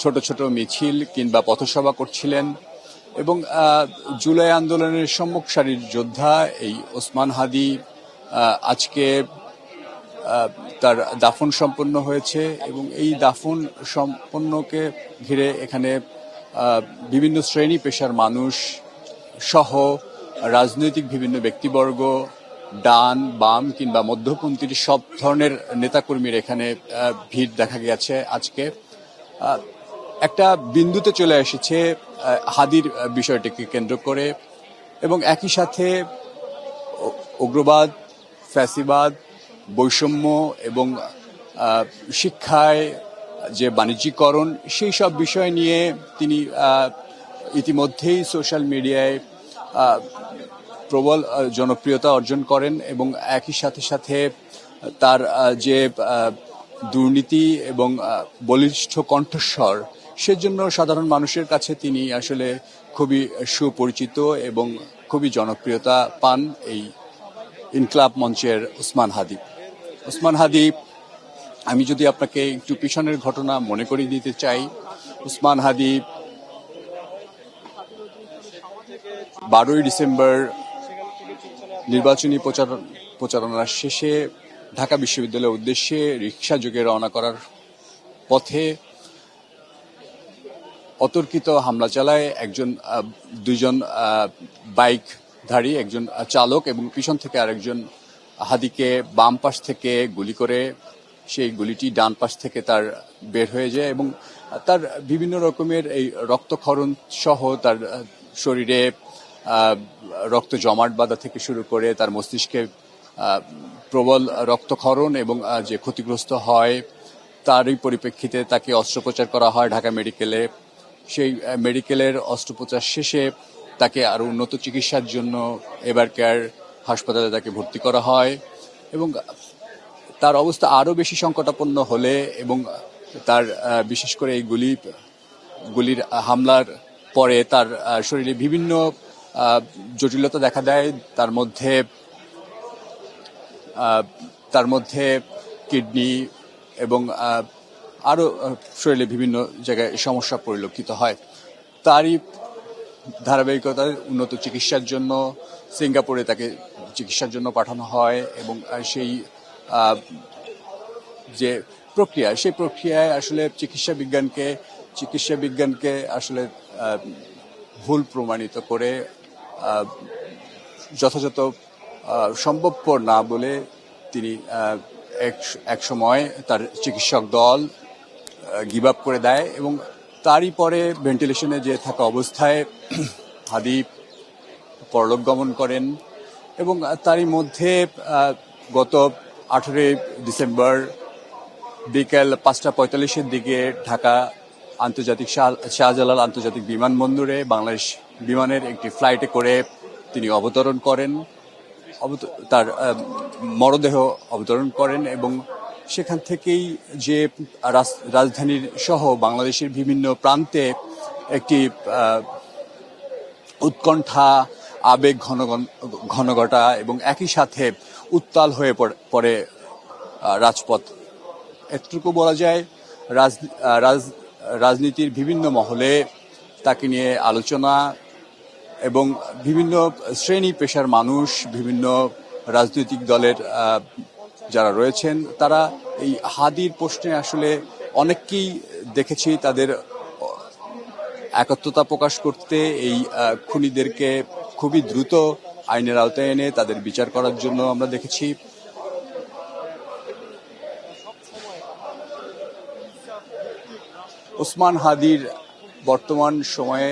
S3: ছোট ছোট মিছিল কিংবা পথসভা করছিলেন এবং জুলাই আন্দোলনের সম্মুখ সারির যোদ্ধা এই ওসমান হাদি আজকে তার দাফন সম্পন্ন হয়েছে এবং এই দাফন সম্পন্নকে ঘিরে এখানে বিভিন্ন শ্রেণী পেশার মানুষ সহ রাজনৈতিক বিভিন্ন ব্যক্তিবর্গ, ডান বাম কিংবা মধ্যপন্থীর সব ধরনের নেতাকর্মীর এখানে ভিড় দেখা গেছে। আজকে একটা বিন্দুতে চলে এসেছে হাদির বিষয়টিকে কেন্দ্র করে এবং একই সাথে উগ্রবাদ, ফ্যাসিবাদ, বৈষম্য এবং শিক্ষায় যে বাণিজ্যিকরণ সেই সব বিষয় নিয়ে তিনি ইতিমধ্যেই সোশ্যাল মিডিয়ায় প্রবল জনপ্রিয়তা অর্জন করেন এবং একই সাথে সাথে তার যে দুর্নীতি এবং বলিষ্ঠ কণ্ঠস্বর সেজন্য সাধারণ মানুষের কাছে তিনি আসলে খুবই সুপরিচিত এবং খুবই জনপ্রিয়তা পান এই ইনকলাব মঞ্চের ওসমান হাদি। ওসমান হাদি, আমি যদি আপনাকে একটু পিছনের ঘটনা মনে করিয়ে দিতে চাই, ওসমান হাদি 12 ডিসেম্বর নির্বাচনী প্রচারণার শেষে ঢাকা বিশ্ববিদ্যালয়ের উদ্দেশ্যে রিকশা যোগে রওনা করার পথে অতর্কিত হামলা চালায় দুইজন বাইকধারী, একজন চালক এবং পিছন থেকে আরেকজন হাদিকে বাম পাশ থেকে গুলি করে সেই গুলিটি ডান পাশ থেকে তার বের হয়ে যায় এবং তার বিভিন্ন রকমের এই রক্তক্ষরণ সহ তার শরীরে রক্ত জমাট বাঁধা থেকে শুরু করে তার মস্তিষ্কে প্রবল রক্তক্ষরণ এবং যে ক্ষতিগ্রস্ত হয় তারই পরিপ্রেক্ষিতে তাকে অস্ত্রোপচার করা হয় ঢাকা মেডিকেলে। সেই মেডিকেলের অস্ত্রোপচার শেষে তাকে আরো উন্নত চিকিৎসার জন্য এভার কেয়ার হাসপাতালে তাকে ভর্তি করা হয় এবং তার অবস্থা আরো বেশি সংকটাপন্ন হলে এবং তার বিশেষ করে এই গুলির হামলার পরে তার শরীরে বিভিন্ন জটিলতা দেখা দেয়। তার মধ্যে কিডনি এবং আরো শরীরে বিভিন্ন জায়গায় সমস্যা পরিলক্ষিত হয়। তারই ধারাবাহিকতায় উন্নত চিকিৎসার জন্য সিঙ্গাপুরে তাকে চিকিৎসার জন্য পাঠানো হয় এবং সেই যে প্রক্রিয়া, সেই প্রক্রিয়ায় আসলে চিকিৎসা বিজ্ঞানকে আসলে ভুল প্রমাণিত করে যথাযথ সম্ভবপর না বলে তিনি এক সময় তার চিকিৎসক দল গিভ আপ করে দেয় এবং তারই পরে ভেন্টিলেশনে যে থাকা অবস্থায় হাদি পরলোক গমন করেন এবং তারই মধ্যে গত 18 ডিসেম্বর বিকেল 5:45 দিকে ঢাকা আন্তর্জাতিক শাহজালাল আন্তর্জাতিক বিমানবন্দরে বাংলাদেশ বিমানের একটি ফ্লাইটে করে তিনি অবতরণ করেন, তার মরদেহ অবতরণ করেন এবং সেখান থেকেই যে রাজধানীর সহ বাংলাদেশের বিভিন্ন প্রান্তে একটি উৎকণ্ঠা, আবেগ ঘনঘটা এবং একই সাথে উত্তাল হয়ে পড়ে রাজপথ। এতটুকু বলা যায় রাজনীতির বিভিন্ন মহলে তাকে নিয়ে আলোচনা এবং বিভিন্ন শ্রেণী পেশার মানুষ, বিভিন্ন রাজনৈতিক দলের যারা রয়েছেন তারা এই হাদির প্রশ্নে আসলে অনেককেই দেখেছি তাদের একাত্মতা প্রকাশ করতে, এই খুনিদেরকে খুবই দ্রুত আইনের আওতায় এনে তাদের বিচার করার জন্য আমরা দেখেছি। ওসমান হাদির বর্তমান সময়ে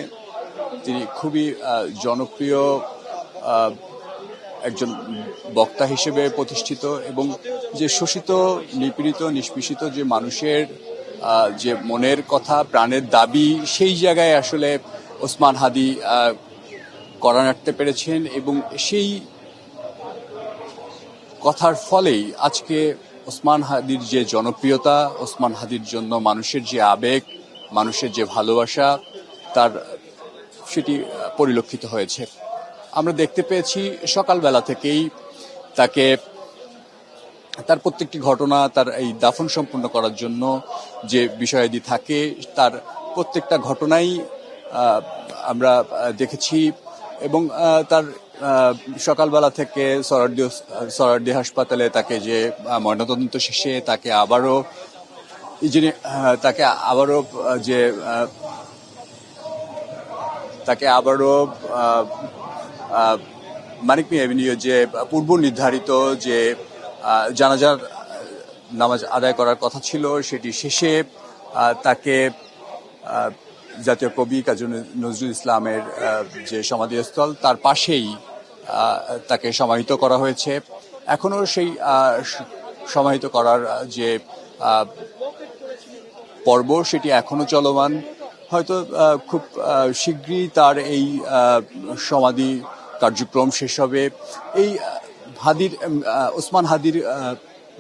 S3: তিনি খুবই জনপ্রিয় একজন বক্তা হিসেবে প্রতিষ্ঠিত এবং যে শোষিত, নিপীড়িত, নিষ্পেষিত যে মানুষের যে মনের কথা, প্রাণের দাবি, সেই জায়গায় আসলে ওসমান হাদি কড়া নাড়তে পেরেছেন এবং সেই কথার ফলেই আজকে ওসমান হাদির যে জনপ্রিয়তা, ওসমান হাদির জন্য মানুষের যে আবেগ, মানুষের যে ভালোবাসা তার সেটি পরিলক্ষিত হয়েছে। আমরা দেখতে পেয়েছি সকালবেলা থেকেই তাকে তার প্রত্যেকটি ঘটনা, তার এই দাফন সম্পন্ন করার জন্য যে বিষয়াদি থাকে তার প্রত্যেকটা ঘটনাই আমরা দেখেছি এবং তার সকালবেলা থেকে সরারদি হাসপাতালে তাকে যে ময়নাতদন্ত শেষে তাকে আবারও তাকে আবারও যে তাকে আবারও মানিক মিয়া এভিনিউ যে পূর্ব নির্ধারিত যে জানাজার নামাজ আদায় করার কথা ছিল সেটি শেষে তাকে জাতীয় কবি কাজী নজরুল ইসলামের যে সমাধিস্থল তার পাশেই তাকে সমাহিত করা হয়েছে। এখনো সেই সমাহিত করার যে পর্ব সেটি এখনো চলমান। হয়তো খুব শীঘ্রই তার এই সমাধি কার্যক্রম শেষ হবে। এই ওসমান হাদির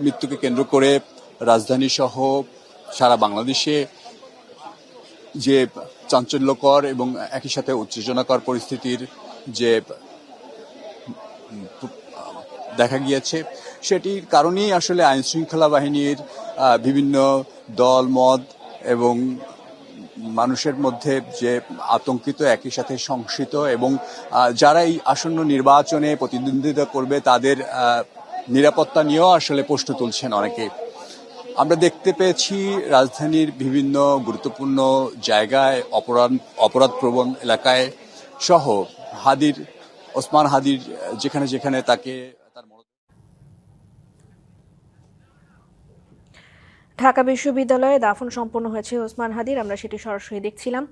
S3: মৃত্যুকে কেন্দ্র করে রাজধানী সহ সারা বাংলাদেশে যে চাঞ্চল্যকর এবং একই সাথে উত্তেজনাকর পরিস্থিতির যে দেখা গিয়েছে সেটির কারণেই আসলে আইন শৃঙ্খলা বাহিনীর বিভিন্ন দল মত এবং মানুষের মধ্যে যে আতঙ্কিত, একই সাথে সংশিত এবং যারা এই আসন্ন নির্বাচনে প্রতিদ্বন্দ্বিতা করবে তাদের নিরাপত্তা নিয়েও আসলে প্রশ্ন তুলছেন অনেকে। আমরা দেখতে পেয়েছি রাজধানীর বিভিন্ন গুরুত্বপূর্ণ জায়গায় অপরাধপ্রবণ এলাকায় সহ ওসমান হাদির যেখানে যেখানে তাকে
S4: ঢাকা বিশ্ববিদ্যালয়ে দাফন সম্পন্ন হয়েছে ওসমান হাদির, আমরা সেটি সরাসরি দেখছিলাম।